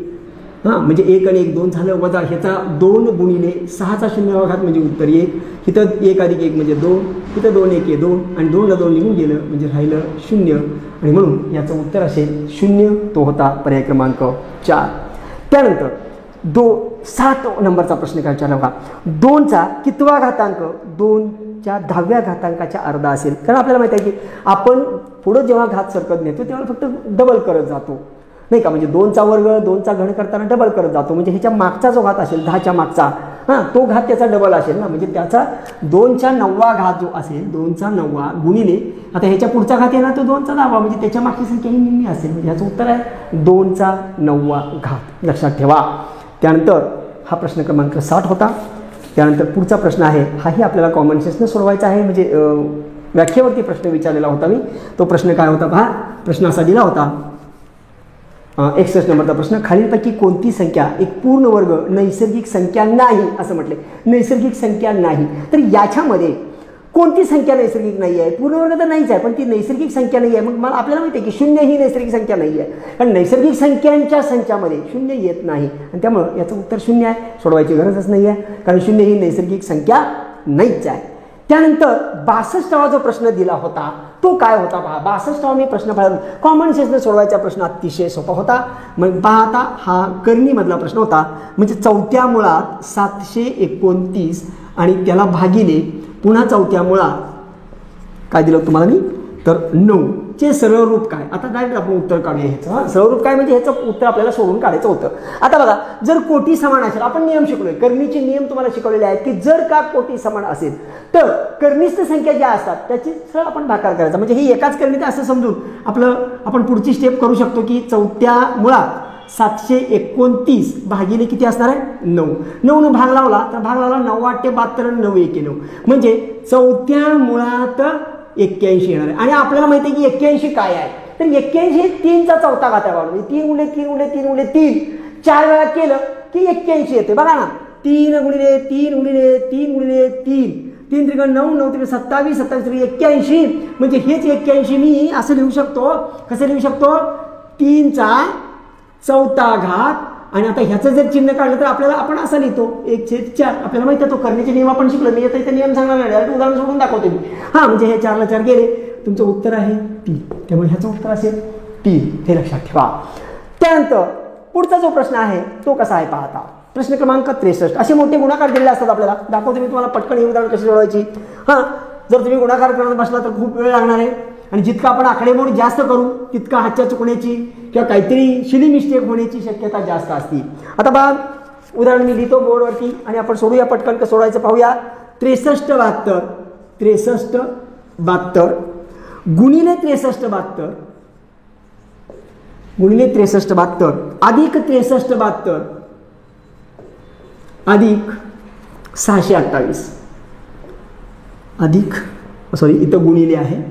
म्हणजे 1 आणि 1 2 झालं, वजा ह्याचा 2 गुणिले 6चा 0वा घात म्हणजे उत्तर 1. इथं 1 अधिक 1 म्हणजे 2, इथं 2 1 2 आणि 2 ला 2 निघून गेलं म्हणजे राहिलं 0 आणि म्हणून याचं उत्तर असेल 0. तो होता पर्याय क्रमांक 4. त्यानंतर 7 नंबरचा प्रश्न काय विचारला बघा, 2चा कितवा घातांक 2च्या 10व्या घातांकाच्या अर्धा असेल. कारण आपल्याला माहिती आहे की आपण पुढं जेव्हा घात सरकत नेतो तेव्हा फक्त डबल करत जातो नाही का, म्हणजे 2चा वर्ग 2चा घन करताना डबल करत जातो. म्हणजे ह्याच्या मागचा जो घात असेल 10च्या मागचा तो घात त्याचा डबल असेल ना, म्हणजे त्याचा 2चा 9वा घात जो असेल 2चा 9वा गुणिले आता ह्याच्या पुढचा घात येणार तो 2चा 10वा म्हणजे त्याच्या मागची संख्या ही निम्मी असेल. म्हणजे ह्याचं उत्तर आहे 2चा 9वा घात, लक्षात ठेवा. त्यानंतर हा प्रश्न क्रमांक 60 होता. त्यानंतर पुढचा प्रश्न आहे, हाही आपल्याला कॉमन सेन्सनं सोडवायचा आहे. म्हणजे व्याख्येवरती प्रश्न विचारलेला होता मी. तो प्रश्न काय होता पहा, प्रश्न असा दिला होता 61 नंबरचा प्रश्न, खालीलपैकी कोणती संख्या एक पूर्ण वर्ग नैसर्गिक संख्या नाही असं म्हटले. नैसर्गिक संख्या नाही, तर याच्यामध्ये कोणती संख्या नैसर्गिक नाही आहे? पूर्ण वर्ग तर नाहीच आहे, पण ती नैसर्गिक संख्या नाही आहे. मग मला आपल्याला माहिती आहे की 0 ही नैसर्गिक संख्या नाही आहे, कारण नैसर्गिक संख्यांच्या संचामध्ये 0 येत नाही आणि त्यामुळं याचं उत्तर 0 आहे. सोडवायची गरजच नाही आहे, कारण 0 ही नैसर्गिक संख्या नाहीच आहे. त्यानंतर 62वा जो प्रश्न दिला होता तो काय होता पहा. 62वा मी प्रश्न पाहिला, कॉमन सेन्सने सोडवायचा प्रश्न अतिशय सोपा होता. मग पहा आता हा कर्णीमधला प्रश्न होता. म्हणजे चौथ्या मुळात 729 आणि त्याला भागिले पुन्हा चौथ्या मुळात काय दिलं तुम्हाला मी, तर 9 चे सरळ रूप काय. आता डायरेक्ट आपण उत्तर काढूया ह्याचं. सरळ रूप काय म्हणजे ह्याचं उत्तर आपल्याला सोडून काढायचं होतं. आता बघा, जर कोटी समान असेल, आपण नियम शिकलोय, कर्णीचे नियम तुम्हाला शिकवलेले आहेत की जर का कोटी समान असेल तर कर्निष्ठ संख्या ज्या असतात त्याची सरळ आपण भागाकार करायचा. म्हणजे ही एकाच कर्णीत असं समजून आपण पुढची स्टेप करू शकतो की चौथ्या मुळात 729 भागिले किती असणार आहे, 9. 9 भाग लावला तर भाग लावला 9 8 72 आणि 9 1 9, म्हणजे चौथ्या मुळात 81 येणार आहे. आणि आपल्याला माहिती आहे की 81 काय आहे, तर 81 हे 3चा चौथा घात आहे. म्हणजे 3 गुणिले 3 गुणिले 3 गुणिले 3 4 वेळा केलं की 81 येते. बघा ना, 3 गुणिले 3 गुणिले 3 गुणिले 3, 3 त्रिक 9, 9 त्रिक 27, 27 त्रिक 81. म्हणजे हेच 81 मी असं लिहू शकतो. कसं लिहू शकतो, 3चा चौथा घात. आणि आता ह्याचं जर चिन्ह काढलं तर आपल्याला आपण असं लिहितो 1/4. आपल्याला माहिती आहे तो कर्णीचे नियम आपण शिकलो. मी आता इथे नियम सांगणार नाही, उदाहरण सोडून दाखवतो मी. हां, म्हणजे हे 4 ला 4 गेले, तुमचं उत्तर आहे 3. त्यामुळे ह्याचं उत्तर असेल 3, हे लक्षात ठेवा. त्यानंतर पुढचा जो प्रश्न आहे तो कसा आहे पाहता. प्रश्न क्रमांक 63. असे मोठे गुणाकार दिलेले असतात आपल्याला. दाखवतो मी तुम्हाला पटकन ही उदाहरण कशी सोडवायची. हां, जर तुम्ही गुणाकार करत बसला तर खूप वेळ लागणार आहे. आणि जितका आपण आकडेमोड जास्त करू तितका हातच्या चुकण्याची किंवा काहीतरी शिली मिस्टेक होण्याची शक्यता जास्त असते. आता बघा, उदाहरण मी लिहितो बोर्डवरती आणि आपण सोडूया पटकन. कसं सोडवायचं पाहूया. 63 72 गुणिले 63 गुणिले 63 अधिक 63 अधिक 628 अधिक इथं गुणिले आहे,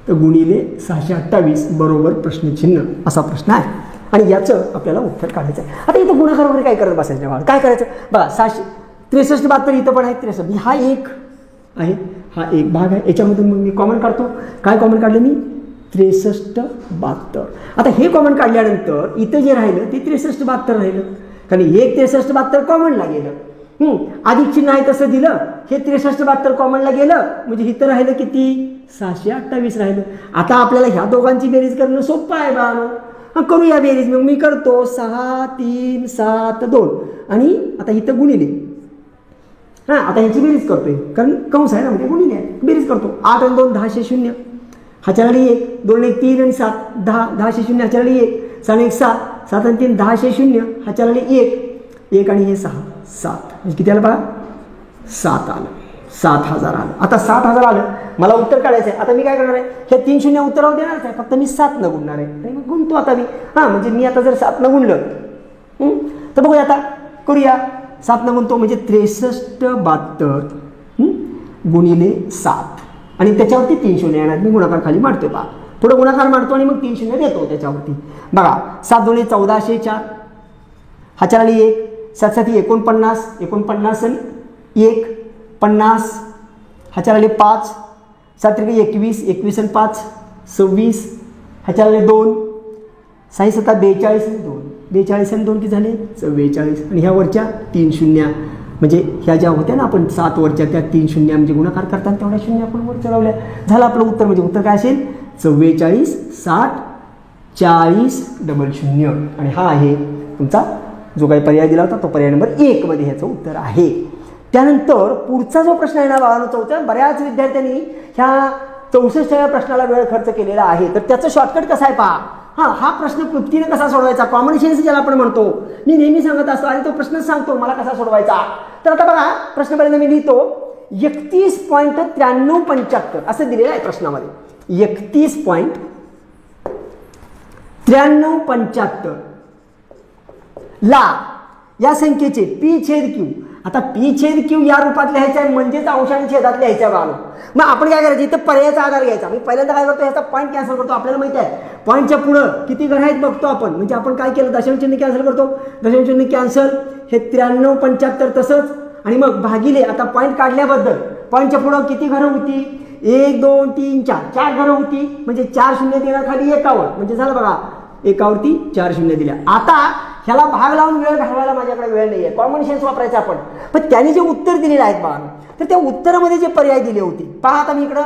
तर गुणिले 628 बरोबर प्रश्नचिन्ह असा प्रश्न आहे. आणि याचं आपल्याला उत्तर काढायचं आहे. आता इथं गुणाकार वगैरे काय करत बसायचं नाही. काय करायचं बघा, 63 72 इथं पण आहे 63. हा एक आहे, हा एक भाग आहे. याच्यामधून मग मी कॉमन काढतो. काय कॉमन काढलं मी, 63 72. आता हे कॉमन काढल्यानंतर इथं जे राहिलं ते 63 72 राहिलं, कारण एक 63 72 कॉमनला गेलं. अधिक चिन्ह आहे तसं दिलं, हे 63 72 कॉमनला गेलं, म्हणजे इथं राहिलं किती, 628 राहिलं. आता आपल्याला ह्या दोघांची बेरीज करणं सोपं आहे बा. करूया बेरीज. मग मी करतो 6 3 7 2 आणि आता इथं गुणिले. हां, आता ह्याची बेरीज करतोय कारण कंस आहे ना, म्हणजे गुणिले आहे. बेरीज करतो. 8 आणि 2 10 0, ह्याच्याला 1 2 1 3 आणि 7 10 10 0, ह्याच्याला 1 7 1 7 7 आणि 3 10 0, ह्याच्याला 1 आणि हे 6 7, म्हणजे किती आलं बघा, 7 आलं. 7000 आलं. आता 7000 आलं, मला उत्तर काढायचं आहे. आता मी काय करणार आहे, हे 3 0 उत्तरावर देणारच आहे, फक्त मी 7 न गुणणार आहे. आणि मग गुणतो आता मी. हां, म्हणजे मी आता जर 7 न गुणलं तर बघूया, आता करूया. 7 न गुणतो म्हणजे 63 72 गुणिले 7 आणि त्याच्यावरती 3 0 येणार. मी गुणाकार खाली मांडतोय पहा, थोडं गुणाकार मांडतो आणि मग 3 0 देतो त्याच्यावरती. बघा, 7 2 1404, ह्याच्याला 1 7 7 49 49 1 50, ह्याच्याला 5 7 3 21 21 आणि 5 26, ह्याच्याला 2 6 7 42 2 42 आणि 2 किती झाले 44. आणि ह्या वरच्या 3 0, म्हणजे ह्या ज्या होत्या ना आपण 7 वरच्या त्या 3 0 म्हणजे गुणाकार करताना तेवढ्या 0 आपण वर चढवल्या. झालं आपलं उत्तर. म्हणजे उत्तर काय असेल 44 60 40 00. आणि हा आहे तुमचा जो काही पर्याय दिला होता तो पर्याय नंबर 1 मध्ये ह्याचं उत्तर आहे. त्यानंतर पुढचा जो प्रश्न आहे ना बाळांनो, चौथ्या बऱ्याच विद्यार्थ्यांनी ह्या 64व्या प्रश्नाला वेळ खर्च केलेला आहे, तर त्याचं शॉर्टकट कसं आहे पहा. हां, हा प्रश्न क्लुप्तीने कसा सोडवायचा, कॉमन सेन्स ज्याला आपण म्हणतो, मी नेहमी सांगत असतो आणि तो प्रश्न सांगतो मला कसा सोडवायचा. तर आता बघा, प्रश्नापर्यंत मी लिहितो 31.9375 असं दिलेलं आहे प्रश्नामध्ये. 31.9375 ला या संख्येचे P/Q. आता P/Q या रूपात लिहायचं आहे, म्हणजेच अंशाने छेदात लिहायचं आहे बाळांनो. मग आपण काय करायचं, इथं पर्यायाचा आधार घ्यायचा. मी पहिल्यांदा काय करतो, ह्याचा पॉईंट कॅन्सल करतो. आपल्याला माहिती आहे पॉईंटच्या पुढं किती घड आहेत बघतो आपण. म्हणजे आपण काय केलं, दशांशचिन्ह कॅन्सल करतो, दशांशचिन्ह कॅन्सल, हे 93.75 तसंच. आणि मग भागिले, आता पॉईंट काढल्याबद्दल पॉईंटच्या पुढं किती घरं होती, 1 2 3 4 घरं होती, म्हणजे 4 0 देणार खाली एकावर, म्हणजे झालं बघा, एकावरती 4 0 दिल्या. आता ह्याला भाग लावून वेळ घालवायला माझ्याकडे वेळ नाही आहे, कॉमन सेन्स वापरायचा आपण. पण त्यांनी जे उत्तर दिलेलं आहे बघा, तर त्या उत्तरामध्ये जे पर्याय दिले होते पहा. आता मी इकडं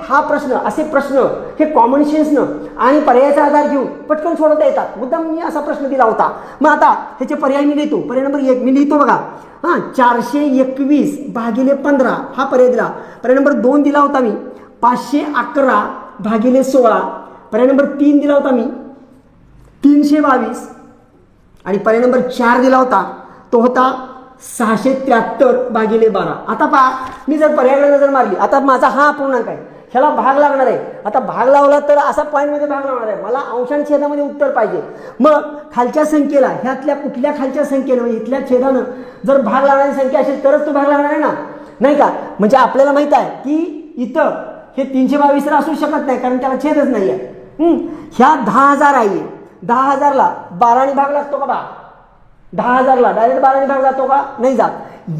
हा प्रश्न असे प्रश्न हे कॉमन सेन्सनं आणि पर्यायाचा आधार घेऊन पटकन सोडवता येतात. मुद्दाम मी असा प्रश्न दिला होता. मग आता ह्याचे पर्याय मी लिहितो. पर्याय नंबर 1 मी लिहितो बघा. 421 भागिले 15 हा पर्याय दिला. पर्याय नंबर 2 दिला होता मी 511 भागिले 16. पर्याय नंबर 3 दिला होता मी 322 आणि पर्याय नंबर 4 दिला होता तो होता 673 भागिले 12. आता पहा मी जर पर्यायाकडे नजर मारली, आता माझा हा अपूर्णांक आहे, ह्याला भाग लागणार आहे. आता भाग लावला तर असा पॉईंटमध्ये भाग लावणार आहे. मला अंशांच्या छेदामध्ये उत्तर पाहिजे. मग खालच्या संख्येला ह्यातल्या कुठल्या खालच्या संख्येनं म्हणजे इथल्या छेदानं जर भाग लावणारी संख्या असेल तरच तो भाग लागणार आहे ना, नाही का. म्हणजे आपल्याला माहित आहे की इथं हे 322 असू शकत नाही कारण त्याला छेदच नाही आहे. ह्या 10,000 आहे. 10,000ला 12ने भाग लागतो का बा? 10,000ला डायरेक्ट 12ने भाग जातो का? नाही जात.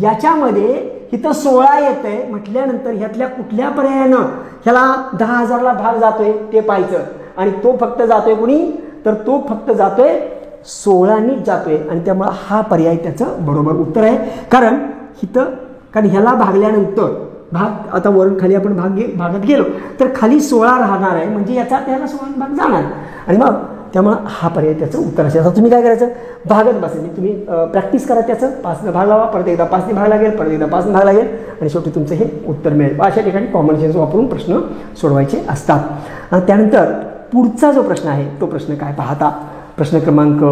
याच्यामध्ये इथं 16 येतंय म्हटल्यानंतर ह्यातल्या कुठल्या पर्यायानं ह्याला 10,000ला भाग जातोय ते पाहायचं. आणि तो फक्त जातोय कुणी? तर तो फक्त जातोय 16नीच जातोय. आणि त्यामुळे हा पर्याय त्याचं बरोबर उत्तर आहे. कारण ह्याला भागल्यानंतर भाग आता वरून खाली आपण भागात गेलो तर खाली 16 राहणार आहे. म्हणजे त्याला 16 भाग जाणार आणि मग त्यामुळे हा पर्याय त्याचं उत्तर असेल. आता तुम्ही काय करायचं? भागत बसायचं. तुम्ही प्रॅक्टिस करा त्याचं. 5ने भाग लावा, परत एकदा 5ने भाग लागेल, परत एकदा 5ने भाग लागेल आणि शेवटी तुमचं हे उत्तर मिळेल. अशा ठिकाणी कॉमन सेन्स वापरून प्रश्न सोडवायचे असतात. त्यानंतर पुढचा जो प्रश्न आहे तो प्रश्न काय पाहता. प्रश्न क्रमांक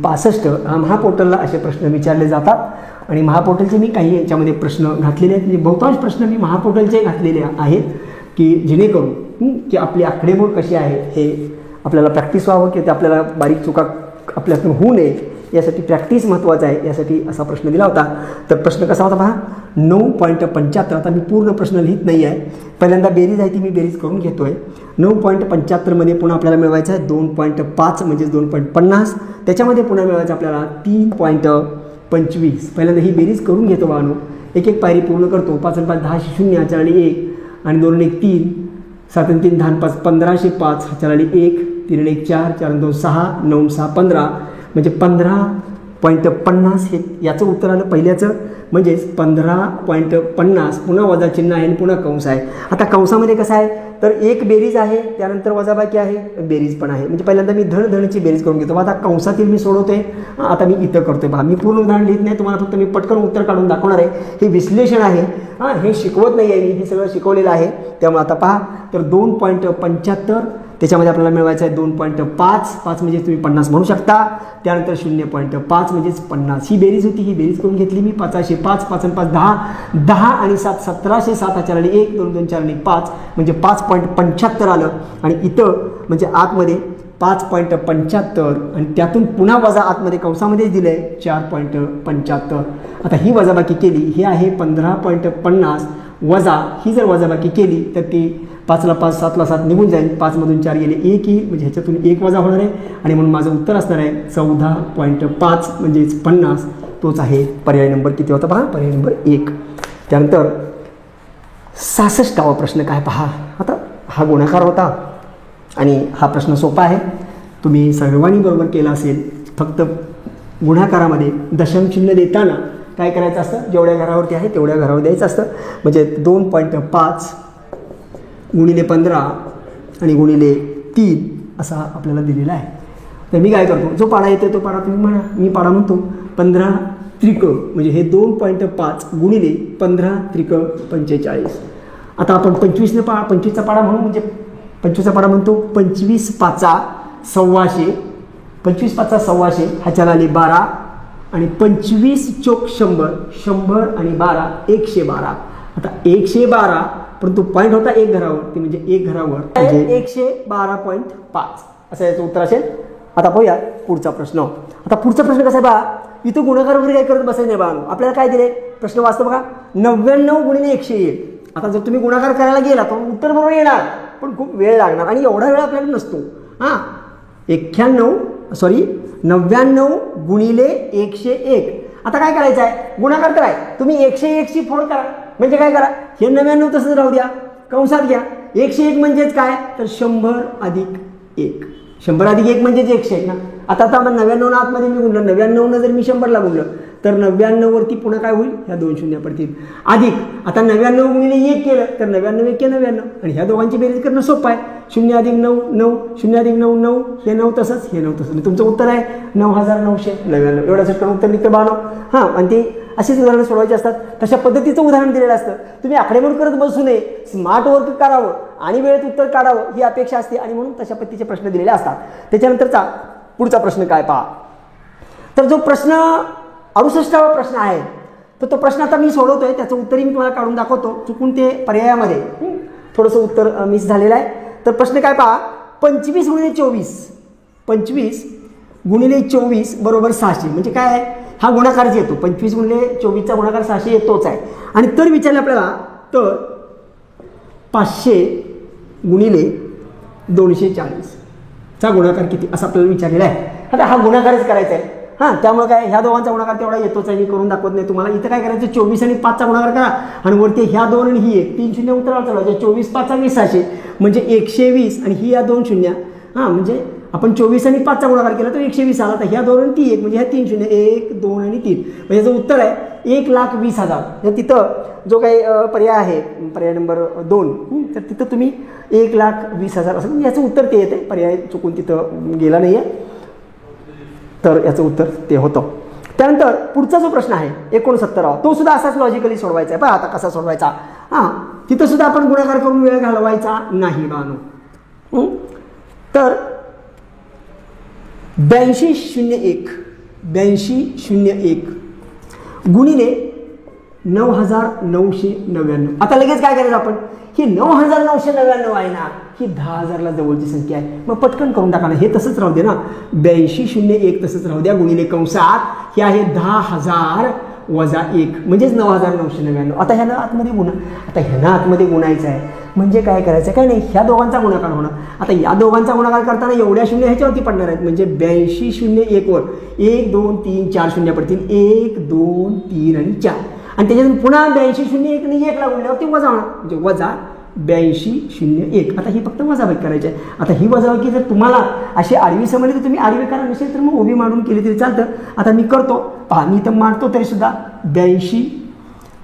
65 हा महापोर्टलला असे प्रश्न विचारले जातात आणि महापोर्टलचे मी काही याच्यामध्ये प्रश्न घातलेले आहेत. म्हणजे बहुतांश प्रश्न मी महापोर्टलचे घातलेले आहेत की जेणेकरून की आपली आकडेमोड कशी आहे हे आपल्याला प्रॅक्टिस व्हावं की ते आपल्याला बारीक चुका आपल्यातून होऊ नये यासाठी प्रॅक्टिस महत्त्वाचं आहे. यासाठी असा प्रश्न दिला होता. तर प्रश्न कसा होता पहा. 9.75. आता मी पूर्ण प्रश्न लिहित नाही आहे. पहिल्यांदा बेरीज आहे ती मी बेरीज करून घेतोय. 9.75 पुन्हा आपल्याला मिळवायचं आहे 2.5 म्हणजेच 2.50. त्याच्यामध्ये पुन्हा मिळवायचं आपल्याला 3.25. पहिल्यांदा ही बेरीज करून घेतो बाळांनो. एक एक पायरी पूर्ण करतो. 5 आणि 5 10 0 4 आणि 1 आणि 2 आणि 1 3 7 आणि 3 10 आणि 5 15 5 4 आणि 1 3 आणि 1 4 4 आणि 2 6 9 आणि 6 15 म्हणजे 15.50 हे याचं उत्तर आलं पहिल्याचं. म्हणजेच 15.50 पुन्हा वजा चिन्ह आहे आणि पुन्हा कंस आहे. आता कंसामध्ये कसं आहे तर एक बेरीज आहे त्यानंतर वजाबाकी आहे बेरीज पण आहे. म्हणजे पहिल्यांदा मी धनची बेरीज करून घेतो. आता कंसातील मी सोडवतोय. आता मी इथं करतोय पहा. मी पूर्ण उदाहरण लिहित नाही तुम्हाला, फक्त मी पटकन उत्तर काढून दाखवणार आहे. हे विश्लेषण आहे. हे शिकवत नाही आहे मी, हे सगळं शिकवलेलं आहे. त्यामुळे आता पहा तर 2.75 त्याच्यामध्ये आपल्याला मिळवायचं आहे 2.5. 5 म्हणजे तुम्ही 50 म्हणू शकता. त्यानंतर 0.5 म्हणजेच 50. ही बेरीज होती. ही बेरीज करून घेतली मी. 5 5 5 आणि 5 10 10 आणि 7 17 7 4 आणि 1 2 2 4 आणि 5 म्हणजे 5.75 आलं. आणि इथं म्हणजे आतमध्ये 5.75 आणि त्यातून पुन्हा वजा आतमध्ये कंसामध्येच दिलं आहे 4.75. आता ही वजाबाकी केली ही आहे 15.50 वजा ही जर वजाबाकी केली तर ती 5ला 5 7ला 7 निघून जाईल. 5मधून 4 गेले 1 येईल म्हणजे ह्याच्यातून 1 वजा होणार आहे आणि म्हणून माझं उत्तर असणार आहे 14.5 म्हणजेच 50. तोच आहे पर्याय नंबर किती होता पहा. पर्याय नंबर 1. त्यानंतर 66वा प्रश्न काय पहा. आता हा गुणाकार होता आणि हा प्रश्न सोपा आहे. तुम्ही सर्वांनी बरोबर केला असेल. फक्त गुणाकारामध्ये दशमचिन्ह देताना काय करायचं असतं जेवढ्या घरावरती आहे तेवढ्या घरावर द्यायचं असतं. म्हणजे 2.5 गुणिले 15 आणि गुणिले 3 असा आपल्याला दिलेला आहे. तर मी काय करतो जो पाडा येतो तो पाडा तुम्ही म्हणा. मी पाडा म्हणतो 15 त्रिक म्हणजे हे 2.5 गुणिले 15 त्रिक 45. आता आपण 25चा पाडा म्हणू. म्हणजे 25चा पाडा म्हणतो 25 5 100. 25 5 100 ह्याच्याला आली 12 आणि 25 चोक 100 100 आणि 12 112. आता 112 परंतु पॉईंट होता एक घरावर ती म्हणजे एक घरावर म्हणजे 112.5 असं याचं उत्तर असेल. आता पाहूया पुढचा प्रश्न. आता पुढचा प्रश्न कसा आहे बा. इथं गुणाकार वगैरे काय करत बसायचं नाही बा. आपल्याला काय दिले प्रश्न वाचतो बघा. 99 गुणिले 100 येईल. आता जर तुम्ही गुणाकार करायला गेला तर उत्तर बरोबर येणार पण खूप वेळ लागणार आणि एवढा वेळ आपल्याला नसतो. 99 गुणिले 101. आता काय करायचं आहे गुणाकार कराय तुम्ही 101ची फोड करा. म्हणजे काय करा हे 99 तसंच राहू द्या कंसात घ्या. 101 म्हणजेच काय तर 100 अधिक 1. 100 अधिक 1 म्हणजेच 101 ना. आता आपण 99 आतमध्ये मी गुणलं 99 जर मी 100ला गुणलं तर 99 वरती पुन्हा काय होईल, ह्या 2 शून्य पडतील. अधिक आता 99 गुणिले 1 केलं तर 99 1 99 आणि ह्या दोघांची बेरीज करणं सोपं आहे. 0 अधिक 9 9, 0 अधिक 9 9, हे 9 तसंच हे 9 तसंच. तुमचं उत्तर आहे 9999. एवढं चटकन उत्तर निघतं 92. हां, आणि ते अशीच उदाहरणं सोडवायची असतात. तशा पद्धतीचं उदाहरण दिलेलं असतं. तुम्ही आकडेमोड करत बसू नये, स्मार्ट वर्क करावं आणि वेळेत उत्तर काढावं ही अपेक्षा असते आणि म्हणून तशा पद्धतीचे प्रश्न दिलेले असतात. त्याच्यानंतरचा पुढचा प्रश्न काय पहा, तर जो प्रश्न 68वा प्रश्न आहे तर तो प्रश्न आता मी सोडवतोय, त्याचं उत्तरही मी तुम्हाला काढून दाखवतो. चुकून ते पर्यायामध्ये थोडंसं उत्तर मिस झालेलं आहे. तर प्रश्न काय पहा, 25 गुणिले 24, 25 गुणिले 24 बरोबर 600 म्हणजे काय आहे, हा गुणाकारच येतो. 25 गुणिले 24चा गुणाकार 600 येतोच आहे. आणि तर विचारलं आपल्याला, तर 500 गुणिले 240 चा गुणाकार किती असं आपल्याला विचारलेला आहे. आता हा गुणाकारच करायचा आहे. हां, त्यामुळे काय ह्या दोघांचा गुणाकार तेवढा येतोच आहे, मी करून दाखवत नाही तुम्हाला. इथं काय करायचं, 24 आणि 5चा गुणाकार करा आणि वरती ह्या 2 आणि ही 1, 3 शून्य उत्तरावर चढवायचे. 24 5 20 600 म्हणजे 120 आणि ही या 2 शून्य. हां, म्हणजे आपण 24 आणि 5चा गुणाकार केला तर 120 आला. तर ह्या 2 आणि ती 1 म्हणजे ह्या 3 शून्य 1 2 आणि 3 म्हणजे याचं उत्तर आहे 1,20,000. तिथं जो काही पर्याय आहे, पर्याय नंबर 2, तर तिथं तुम्ही 1,20,000 असं म्हणजे याचं उत्तर ते येते. पर्याय चुकून तिथं गेला नाही आहे, तर याचं उत्तर ते होतं. त्यानंतर पुढचा जो प्रश्न आहे 69, तो सुद्धा असाच लॉजिकली सोडवायचा आहे. पहा आता कसा सोडवायचा. हां, तिथं सुद्धा आपण गुणाकार करून वेळ घालवायचा नाही बानो. तर 8201 8201 गुणिले 9999. आता लगेच काय करायचं आपण, ही 9999 आहे ना, ही 10,000ला जवळची संख्या आहे. मग पटकन करून टाका ना, हे तसंच राहू दे ना, 8201 तसंच राहू द्या गुणिले कंसात हे आहे 10,000 वजा 1 म्हणजेच 9999. आता ह्यानं आतमध्ये गुणा, आता ह्यानं आतमध्ये गुणायचं आहे म्हणजे काय करायचं, काय नाही, ह्या दोघांचा गुणाकार होणार. आता या दोघांचा गुणाकार करताना एवढ्या शून्य ह्याच्यावरती पडणार आहेत म्हणजे 8201 वर 1 2 3 4 शून्य पडतील. 1 2 3 आणि 4 आणि त्याच्यातून पुन्हा 8201 आणि 1 ला गुणल्यावरती वजा होणार म्हणजे वजा 8201. आता ही फक्त वजाबाकी करायची आहे. आता ही वजाबाकी जर तुम्हाला अशी आडवी समजली तर तुम्ही आडवी करा, नसेल तर मग उभी मांडून केली तरी चालतं. आता मी करतो, पहा मी तर मांडतो तरी सुद्धा 82,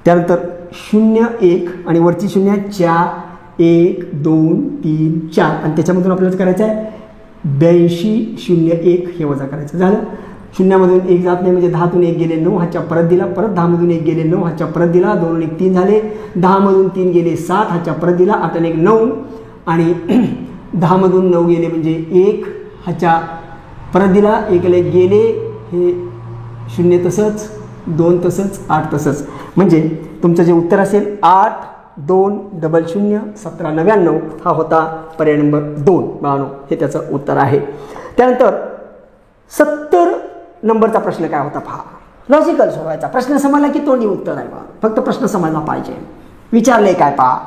त्यानंतर 01 आणि वरची 0 4 1 2 3 4 आणि त्याच्यामधून आपल्याला करायचं आहे 8201 हे वजा करायचं. झालं, शून्यामधून 1 जात नाही म्हणजे 10तून 1 गेले 9, हाच्या परत दिला, परत 10मधून 1 गेले 9, हाच्या परत दिला, 2 आणि 1 3 झाले, 10मधून 3 गेले 7, हाच्या परत दिला, 8 आणि 1 9 आणि 10मधून 9 गेले म्हणजे 1, हाच्या परत दिला, 1 आणि 1 गेले, हे 0 तसंच, 2 तसंच, 8 तसंच. म्हणजे तुमचं जे उत्तर असेल 8200 1799 हा होता पर्याय नंबर 2. बानो हे त्याचं उत्तर आहे. त्यानंतर 70 नंबरचा प्रश्न काय होता पहा, लॉजिकल सोडवायचा. प्रश्न समजला की तोंडी उत्तर आहे बा, फक्त प्रश्न समजला पाहिजे. विचारले काय पहा,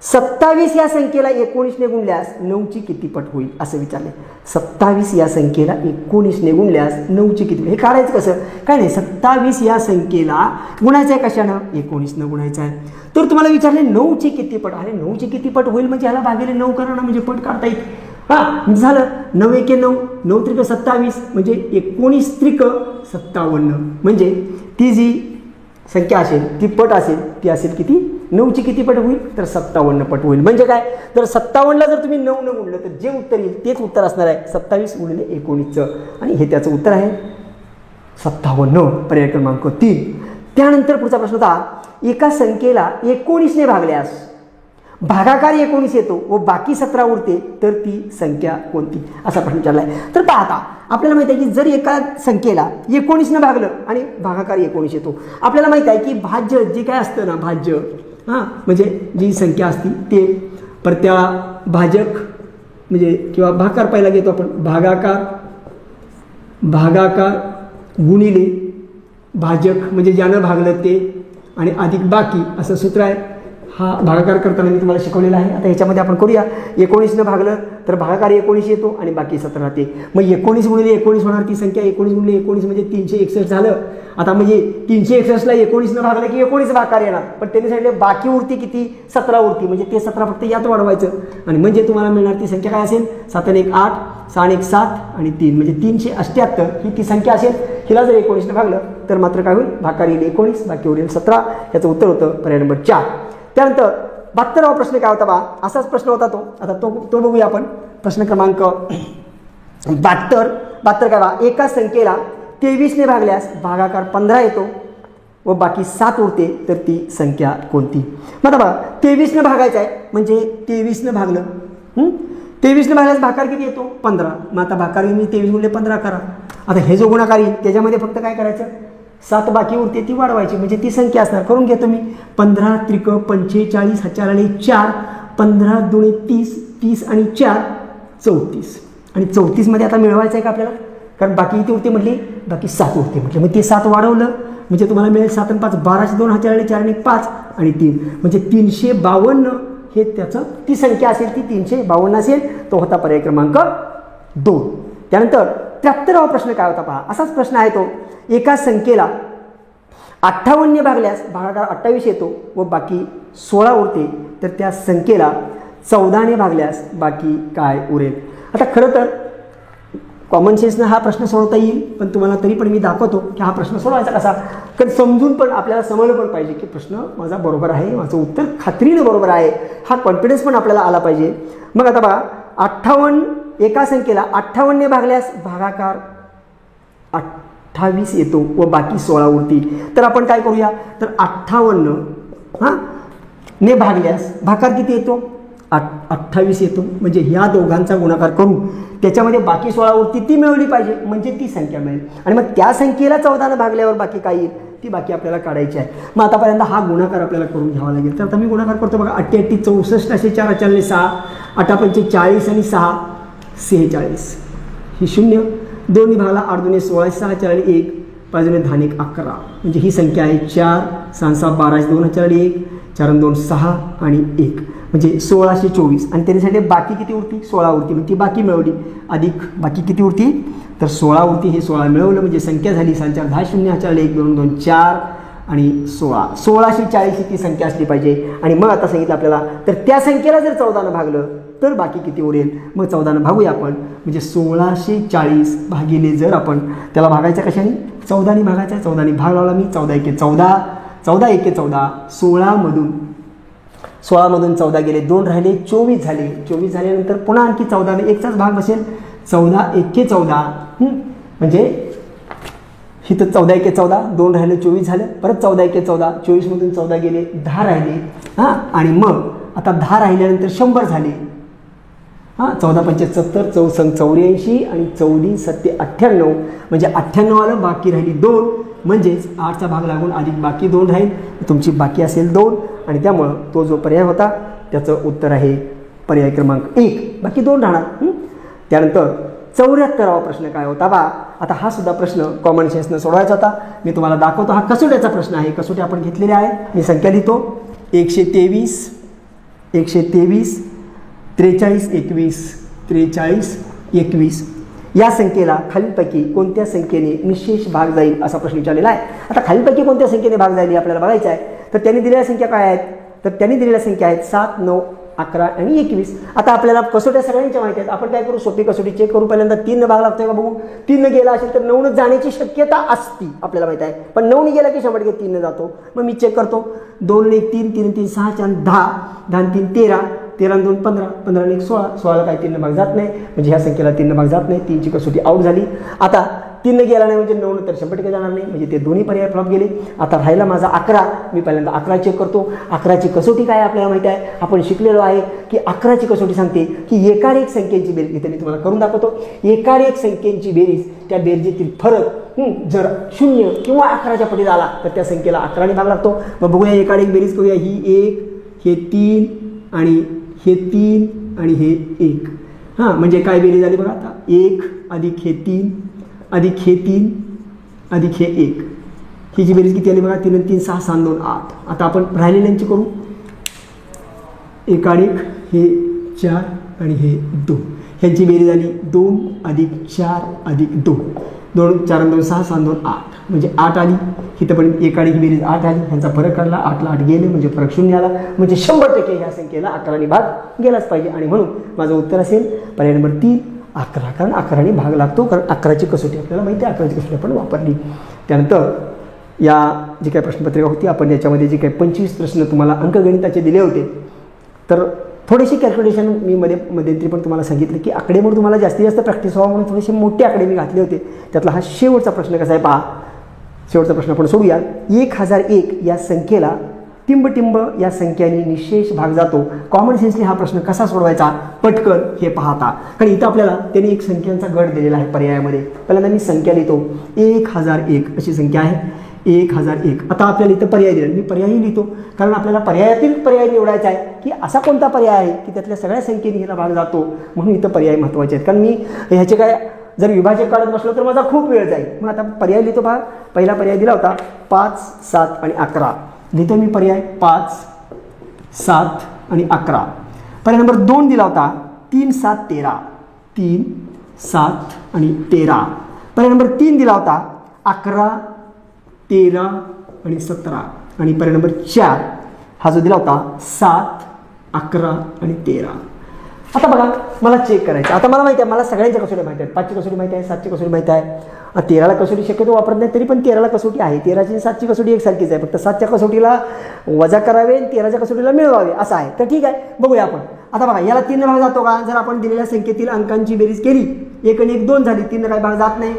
27 या संख्येला 19 ने गुणल्यास 9ची किती पट होईल असं विचारले. 27 या संख्येला 19 ने गुणल्यास 9ची किती, हे काढायचं कसं, काय नाही, 27 या संख्येला गुणायचं आहे कशानं, 19 न गुणायचं आहे. तर तुम्हाला विचारले 9ची किती पट, अरे 9ची किती पट होईल म्हणजे ह्याला भागिले 9 करा ना, म्हणजे पट काढता येईल. हां, झालं, 9 1 9, 9 त्रिक 27 म्हणजे 19 त्रिक 57 म्हणजे ती जी संख्या असेल ती पट असेल ती असेल किती, 9ची किती पट होईल तर 57 पट होईल. म्हणजे काय, तर 57ला जर तुम्ही 9 न गुणलं तर जे उत्तर येईल तेच उत्तर असणार आहे 27 गुणिले 19चं आणि हे त्याचं उत्तर आहे 57, पर्याय क्रमांक 3. त्यानंतर पुढचा प्रश्न होता, एका संख्येला 19 ने भागल्यास भागाकार 19 येतो व बाकी 17 उरते तर ती संख्या कोणती असा प्रश्न विचारला आहे. तर पाहता आपल्याला माहिती आहे की जर एका संख्येला 19 न भागलं आणि भागाकार 19 येतो, आपल्याला माहिती आहे की भाज्य जे काय असतं ना, भाज्य हां म्हणजे जी संख्या असती ते पर त्या भाजक म्हणजे किंवा भागाकार पहिला घेतो आपण, भागाकार गुणिले भाजक म्हणजे ज्यानं भागलं ते आणि अधिक बाकी असं सूत्र आहे. हा भागाकार करताना मी तुम्हाला शिकवलेला आहे. आता ह्याच्यामध्ये आपण करूया, 19 न भागलं तर भागाकार 19 येतो आणि बाकी 17 राहते. मग 19 गुणिले 19 होणार ती संख्या, 19 गुणिले 19 म्हणजे 361 झालं. आता म्हणजे 361ला 19 न भागलं की 19 भागाकार येणार, पण त्यांनी सांगितलं बाकी उरती किती, 17 उरती, म्हणजे ते 17 फक्त यात वाढवायचं आणि म्हणजे तुम्हाला मिळणार ती संख्या काय असेल, 7 आणि 1 8, 6 आणि 1 7 आणि 3 म्हणजे 378 ही ती संख्या असेल. हिला जर 19ने भागलं तर मात्र काय होईल, भाकार येईल 19, बाकी उरेल 17. याचं उत्तर होतं पर्याय नंबर 4. त्यानंतर 72वा प्रश्न काय होता बा, असाच प्रश्न होता तो. आता तो बघूया आपण. प्रश्न क्रमांक 72 काय बा, एका संख्येला 23ने भागल्यास भागाकार 15 येतो व बाकी 7 उरते तर ती संख्या कोणती. मग आता बघा 23ने भागायचं आहे म्हणजे 23ने भागलं, 23ने भागल्यास भाकार किती येतो 15. मग आता भाकार मी 23 गुणिले 15 करा. आता हे जो गुणाकार येईल त्याच्यामध्ये फक्त काय करायचं, 7 बाकी उरते ती वाढवायची म्हणजे ती संख्या असणार. करून घेतो मी. 15 त्रिक 45, हाचार आले 4, 15 दुणे 30, 30 आणि 4 34. आणि 34 मध्ये आता मिळवायचं आहे का आपल्याला, कारण बाकी किती उरते म्हटली, बाकी 7 उरते म्हटले. मग ते 7 वाढवलं म्हणजे तुम्हाला मिळेल 7 आणि 5 12, 2 हाचार आले 4 आणि 5 आणि 3 म्हणजे 352 हे त्याचं ती संख्या असेल, ती 352 असेल. तो होता पर्याय क्रमांक 2. त्यानंतर 73वा प्रश्न काय होता पहा, असाच प्रश्न आहे तो. एका संख्येला 58ने भागल्यास भागाकार 28 येतो व बाकी 16 उरते तर त्या संख्येला 14ने भागल्यास बाकी काय उरेल. आता खरं तर कॉमन सेन्सनं हा प्रश्न सोडवता येईल, पण तुम्हाला तरी पण मी दाखवतो की हा प्रश्न सोडवायचा कसा, कारण समजून पण आपल्याला समजलं पण पाहिजे की प्रश्न माझा बरोबर आहे, माझं उत्तर खात्रीनं बरोबर आहे, हा कॉन्फिडन्स पण आपल्याला आला पाहिजे. मग आता बघा 58, एका संख्येला 58ने भागल्यास भागाकार 28 येतो व बाकी 16 उरती. तर आपण काय करूया, तर 58 ने भागल्यास भागाकार किती येतो 28 येतो म्हणजे ह्या दोघांचा गुणाकार करून त्याच्यामध्ये बाकी 16 उरती ती मिळवली पाहिजे म्हणजे ती संख्या मिळेल. आणि मग त्या संख्येला 14ने भागल्यावर बाकी काय येईल ती बाकी आपल्याला काढायची आहे. मग आतापर्यंत हा गुणाकार आपल्याला करून घ्यावा लागेल. तर आता मी गुणाकार करतो बघा. 88 64 असे 4 4 6 8 5 40 आणि 6 46 ही 0 2 भागला 8 2 16 6 4 1 5 2 10 1 11 म्हणजे ही संख्या आहे 4 6 6 12 2 4 1 4 2 6 आणि 1 म्हणजे 1624. आणि त्याच्यासाठी बाकी किती उरती 16 उरती म्हणजे ती बाकी मिळवली अधिक बाकी किती उरती तर 16 उरती. हे 16 मिळवलं म्हणजे संख्या झाली 7 4 10 0 4 1 2 2 4 आणि 16 1640 ही ती संख्या असली पाहिजे. आणि मग आता सांगितलं आपल्याला तर त्या संख्येला जर 14ने भागलं तर बाकी किती उरेल. मग 14ने भागूया आपण म्हणजे 1640 भागिले जर आपण त्याला भागायचं कशाने 14ने भागायचं. 14ने भाग लावला मी 14 1 14 14 1 14 16 मधून 14 गेले 2 राहिले 24 झाले. 24 झाल्यानंतर पुन्हा आणखी 14ने 1चाच भाग बसेल 14 1 14 म्हणजे इथं 14 1 14 2 राहिले 24 झालं परत 14 1 14 24 मधून 14 गेले 10 राहिले आणि मग आता 10 राहिल्यानंतर 100 झाले 14 5 70 14 84 आणि 14 7 98 म्हणजे 98 आलं बाकी राहिली 2 म्हणजेच 8चा भाग लागून अधिक बाकी 2 राहील तुमची बाकी असेल 2 आणि त्यामुळं तो जो पर्याय होता त्याचं उत्तर आहे पर्याय क्रमांक 1 बाकी 2 राहणार. त्यानंतर 74वा प्रश्न काय होता बा. आता हा सुद्धा प्रश्न कॉमन सेन्सनं सोडवायचा होता. मी तुम्हाला दाखवतो. हा कसोट्याचा प्रश्न आहे. कसोटी आपण घेतलेल्या आहे. मी संख्या लिहितो 123 123 43 21 43 21 या संख्येला खालीलपैकी कोणत्या संख्येने निशेष भाग जाईल असा प्रश्न विचारलेला आहे. आता खालीलपैकी कोणत्या संख्येने भाग जाईल आपल्याला बघायचं आहे. तर त्यांनी दिलेल्या संख्या काय आहेत तर त्यांनी दिलेल्या संख्या आहेत 7 9 11 आणि 21. आता आपल्याला कसोट्या सगळ्यांच्या माहिती आहेत. आपण काय करू सोपी कसोटी चेक करू. पहिल्यांदा 3 भाग लागतोय का बघू. 3 गेला असेल तर 9 जाण्याची शक्यता असती आपल्याला माहिती आहे. पण 9 गेला की 100% 3 जातो. मग मी चेक करतो 2 1 3 3 3 6 4 10 10 3 13 13 2 15 15 1 16 16 काय 3 भाग जात नाही म्हणजे ह्या संख्येला 3 भाग जात नाही. 3ची कसोटी आउट झाली. आता 3 गेला नाही म्हणजे 9 तर 100% जाणार नाही म्हणजे ते दोन्ही पर्याय फ्लॉप गेले. आता राहिला माझा 11. मी पहिल्यांदा 11 चेक करतो. 11ची कसोटी काय आपल्याला माहिती आहे. आपण शिकलेलो आहे की 11ची कसोटी सांगते की एकाड एक संख्येची बेरीज इथे मी तुम्हाला करून दाखवतो. एकाड एक संख्येची बेरीज त्या बेरजेतील फरक जर 0 किंवा 11च्या पटीत आला तर त्या संख्येला 11ने भाग लागतो. मग बघूया एकाड एक बेरीज करूया. ही 1 हे 3 आणि हे 3 आणि हे 1 म्हणजे काय बेरीज आली बघा. आता 1 अधिक हे 3 अधिक हे 3 अधिक हे 1 ही जी बेरीज किती आली बघा. 3 3 6 7 2 8. आता आपण राहिलेल्यांची करू. एकाड एक हे 4 आणि हे 2 ह्यांची बेरीज आली 2 अधिक 4 अधिक 2 2 4 2 6 7 2 8 म्हणजे 8 आली. इथं पण एकाड एक बेरीज 8 आली. ह्यांचा फरक काढला 8 ला 8 गेले म्हणजे फरक 0 आला म्हणजे 100% ह्या संख्येला 11ने भाग गेलाच पाहिजे. आणि म्हणून माझं उत्तर असेल पर्याय नंबर 3 11, कारण 11ने भाग लागतो, कारण 11ची कसोटी आपल्याला माहिती आहे, 11ची कसोटी आपण वापरली. त्यानंतर या जी काही प्रश्नपत्रिका होती आपण याच्यामध्ये जे काही 25 प्रश्न तुम्हाला अंकगणिताचे दिले होते, तर थोडीशी कॅल्क्युलेशन मी मध्यंतरी पण तुम्हाला सांगितलं की आकडेमोड तुम्हाला जास्तीत जास्त प्रॅक्टिस व्हावं म्हणून थोडेसे मोठे आकडे मी घातले होते. त्यातला हा शेवटचा प्रश्न कसा आहे पहा. शेवटचा प्रश्न आपण सोडूया. 1001 या संख्येला टिंब या संख्याने निशेष भाग जातो. कॉमन सेन्सने हा प्रश्न कसा सोडवायचा पटकन हे पाहता, कारण इथं आपल्याला त्यांनी एक संख्यांचा गट दिलेला आहे पर्यायामध्ये. पहिल्यांदा मी संख्या लिहितो. 1001 अशी संख्या आहे. 1001. आता आपल्याला इथं पर्याय दिला, मी पर्यायही लिहितो, कारण आपल्याला पर्यायातील पर्याय निवडायचा आहे की असा कोणता पर्याय आहे की त्यातल्या सगळ्या संख्येने ह्याला भाग जातो, म्हणून इथं पर्याय महत्त्वाचे आहेत. कारण मी ह्याचे काय जर विभाजक काढत बसलो तर माझा खूप वेळ जाईल. मग आता पर्याय लिहितो पहा. पहिला पर्याय दिला होता 5, 7 आणि 11. लिहितो मी पर्याय 5, 7 आणि 11. पर्याय नंबर 2 दिला होता 3, 7, 13. 3, 7 आणि 13. पर्याय नंबर 3 दिला होता 11, 13 आणि 17. आणि पर्याय नंबर 4 हा जो दिला होता 7, 11 आणि 13. आता बघा मला चेक करायचं. आता मला माहिती आहे, मला सगळ्यांच्या कसोटी माहिती आहेत. 5ची कसोटी माहिती आहे, 7ची कसोटी माहिती आहे. 13ला कसोटी शक्यतो वापरत नाही, तरी पण 13ला कसोटी आहे. 13ची 7ची कसोटी एकसारखीच आहे, फक्त 7च्या कसोटीला वजा करावे आणि 13च्या कसोटीला मिळवावे असं आहे. तर ठीक आहे, बघूया आपण. आता बघा याला 3 भाग जातो का. जर आपण दिलेल्या संख्येतील अंकांची बेरीज केली, 1 आणि 1 2 झाली, 3 काही भाग जात नाही.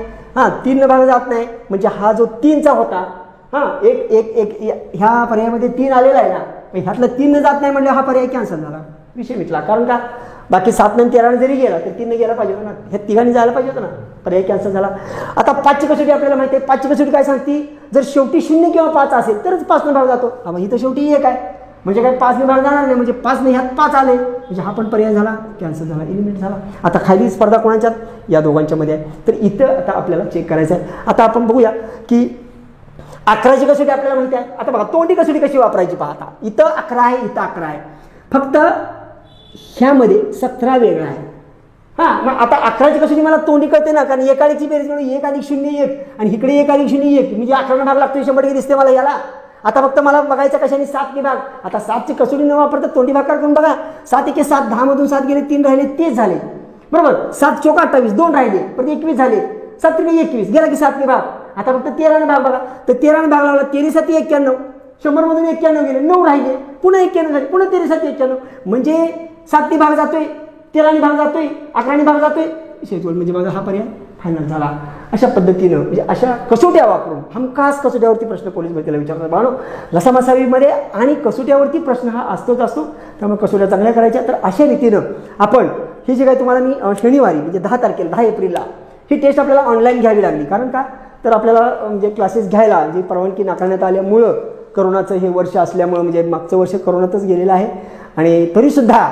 3 भाग जात नाही म्हणजे हा जो 3चा होता, एक ह्या पर्यायामध्ये 3 आलेला आहे ना, ह्यातलं 3 जात नाही म्हणजे हा पर्याय कॅन्सल झाला, विषय मिटला. कारण का बाकी 7 आणि 13 जरी गेला तर 3 गेला पाहिजे ना, ह्या 3 जायला पाहिजे होतं ना, पर्याय कॅन्सल झाला. आता 5ची कसोटी आपल्याला माहिती आहे. 5ची कसोटी काय सांगते, जर शेवटी 0 किंवा 5 असेल तरच 5 भाग जातो. मग इथं शेवटी 1 आहे म्हणजे काय 5 भाग जाणार नाही, म्हणजे 5 नाही ह्यात 5 आले म्हणजे हा पण पर्याय झाला, कॅन्सल झाला, एलिमिनेट झाला. आता खाली स्पर्धा कोणाच्यात, या दोघांच्या मध्ये आहे. तर इथं आता आपल्याला चेक करायचं आहे. आता आपण बघूया की 11ची कसोटी आपल्याला माहिती आहे. आता बघा तोंडी कसोटी कशी वापरायची पाहता. इथं 11 आहे, इथं 11 आहे, फक्त ह्यामध्ये 17 वेगळा आहे. मग आता 11ची कसोटी मला तोंडी कळते ना, कारण एकाडीची बेरीज म्हणून 1 अधिक 0 1 आणि इकडे 1 अधिक 0 1 म्हणजे 11 भाग लागतो, 100% दिसते मला याला. आता फक्त मला बघायचं कशाने 7 भाग. आता 7ची कसोटी न वापरता तोंडी भाग करून बघा. 7 1 7, 10 मधून 7 गेले, 3 राहिले, 30 झाले बरोबर. 7 चौका 28, 2 राहिले पण 21 झाले. 7 3 21 गेला की 7 भाग. आता फक्त 13 भाग बघा, तर 13 भाग लावला, 13 7 91, 100 मधून 91 गेले, 9 राहिले, पुन्हा 91 झाले, पुन्हा 13 7 91 म्हणजे 7 भाग जातोय, 13 भाग जातोय, 11 भाग जातोय, म्हणजे माझा हा पर्याय फायनल झाला. अशा पद्धतीनं म्हणजे अशा कसोट्या वापरून हमखास कसोट्यावरती प्रश्न पोलीस भरतीला विचारतात. बाळो लसामासावीमध्ये आणि कसोट्यावरती प्रश्न हा असतोच, त्यामुळे कसोट्या चांगल्या करायच्या. तर अशा रीतीनं आपण हे जे काय तुम्हाला मी शनिवारी म्हणजे 10 तारखेला 10 एप्रिलला ही टेस्ट आपल्याला ऑनलाईन घ्यावी लागली. कारण का तर आपल्याला म्हणजे क्लासेस घ्यायला जी परवानगी नाकारण्यात आल्यामुळं, करोनाचं हे वर्ष असल्यामुळं, म्हणजे मागचं वर्ष करोनातच गेलेलं आहे. आणि तरीसुद्धा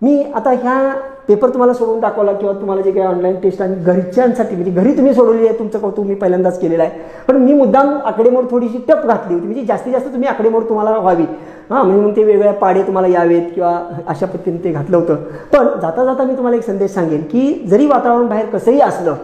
मी आता ह्या पेपर तुम्हाला सोडवून दाखवला किंवा तुम्हाला जे काही ऑनलाईन टेस्ट आणि घरच्यांसाठी म्हणजे घरी तुम्ही सोडवली आहे, तुमचं कौतुक मी पहिल्यांदाच केलेलं आहे. पण मी मुद्दाम आकडेमोड थोडीशी टप घातली होती, म्हणजे जास्तीत जास्त तुम्ही आकडेमोड तुम्हाला व्हावी, म्हणजे मग ते वेगवेगळ्या पाडे तुम्हाला यावेत किंवा अशा पद्धतीने ते घातलं होतं. पण जाता जाता मी तुम्हाला एक संदेश सांगेन की जरी वातावरण बाहेर कसंही असलं,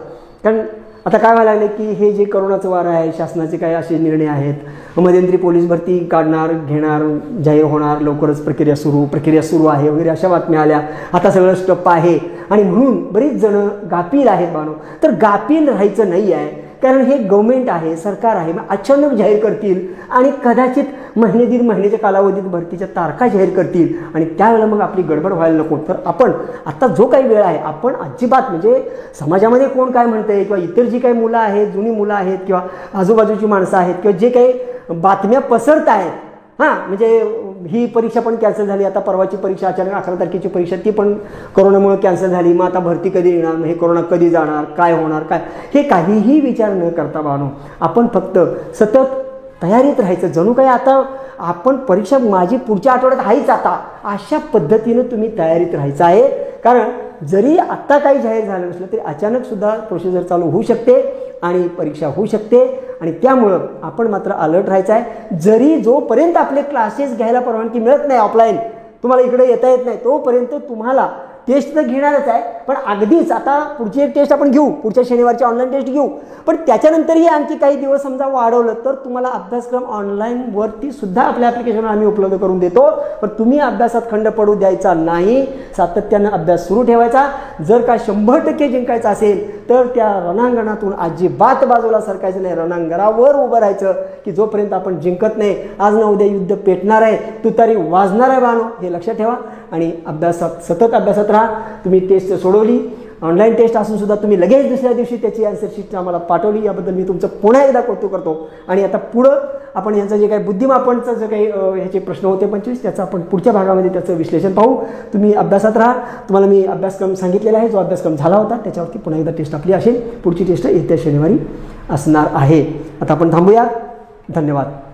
कारण आता काय व्हायला लागलं की हे जे करोनाचं वार आहे, शासनाचे काय असे निर्णय आहेत, मध्यंतरी पोलीस भरती काढणार, घेणार, जाहीर होणार, लवकरच प्रक्रिया सुरू आहे वगैरे अशा बातम्या आल्या. आता सगळं स्टप आहे आणि म्हणून बरीच जण गाफील आहेत बानो. तर गाफील राहायचं नाही आहे, कारण हे गव्हर्नमेंट आहे, सरकार आहे. मग अचानक जाहीर करतील आणि कदाचित महिने दीड महिन्याच्या कालावधीत भरतीच्या तारखा जाहीर करतील आणि त्यावेळेला मग आपली गडबड व्हायला नको. तर आपण आता जो काही वेळ आहे आपण अजिबात म्हणजे समाजामध्ये कोण काय म्हणतंय किंवा इतर जी काही मुलं आहेत, जुनी मुलं आहेत किंवा आजूबाजूची माणसं आहेत किंवा जे काही बातम्या पसरत आहेत, म्हणजे ही परीक्षा पण कॅन्सल झाली, आता परवाची परीक्षा अचानक 11 तारखेची परीक्षा ती पण कोरोनामुळे कॅन्सल झाली, मग आता भरती कधी येणार, मग हे कोरोना कधी जाणार, काय होणार, काय हे काहीही विचार न करता बानो आपण फक्त सतत तयारीत राहायचं. जणू काही आता आपण परीक्षा माझी पुढच्या आठवड्यात आहेच, आता अशा पद्धतीनं तुम्ही तयारीत राहायचं आहे. कारण जरी आत्ता काही जाहीर झालं नसलं तरी अचानक सुद्धा प्रोसिजर चालू होऊ शकते आणि परीक्षा होऊ शकते आणि त्यामुळं आपण मात्र अलर्ट राहायचं आहे. जरी जोपर्यंत आपले क्लासेस घ्यायला परवानगी मिळत नाही, ऑफलाईन तुम्हाला इकडे येता येत नाही, तोपर्यंत तुम्हाला टेस्ट तर घेणारच आहे. पण अगदीच आता पुढची एक टेस्ट आपण घेऊ, पुढच्या शनिवारची ऑनलाईन टेस्ट घेऊ, पण त्याच्यानंतरही आणखी काही दिवस समजा वाढवलं तर तुम्हाला अभ्यासक्रम ऑनलाईनवरती सुद्धा आपल्या ॲप्लिकेशनवर आम्ही उपलब्ध करून देतो. पण तुम्ही अभ्यासात खंड पडू द्यायचा नाही. सातत्यानं अभ्यास सुरू ठेवायचा. जर का 100% जिंकायचं असेल तर त्या रणांगणातून अजिबात बाजूला सरकायचं नाही, रणांगणावर उभं राहायचं की जोपर्यंत आपण जिंकत नाही. आज ना उद्या युद्ध पेटणार आहे, तुतारी वाजणार आहे बानो, हे लक्षात ठेवा. आणि सतत अभ्यासात राहा. तुम्ही टेस्ट सोडवली, ऑनलाईन टेस्ट असून सुद्धा तुम्ही लगेच दुसऱ्या दिवशी त्याची आन्सर शीट आम्हाला पाठवली, याबद्दल मी तुमचं पुन्हा एकदा कौतुक करतो. आणि आता पुढं आपण यांचं जे काही बुद्धिमापनचं जे काही ह्याचे प्रश्न होते 25, त्याचं आपण पुढच्या भागामध्ये त्याचं विश्लेषण पाहू. तुम्ही अभ्यासात राहा. तुम्हाला मी अभ्यासक्रम सांगितलेला आहे, जो अभ्यासक्रम झाला होता त्याच्यावरती पुन्हा एकदा टेस्ट आपली असेल. पुढची टेस्ट येत्या शनिवारी असणार आहे. आता आपण थांबूया. धन्यवाद.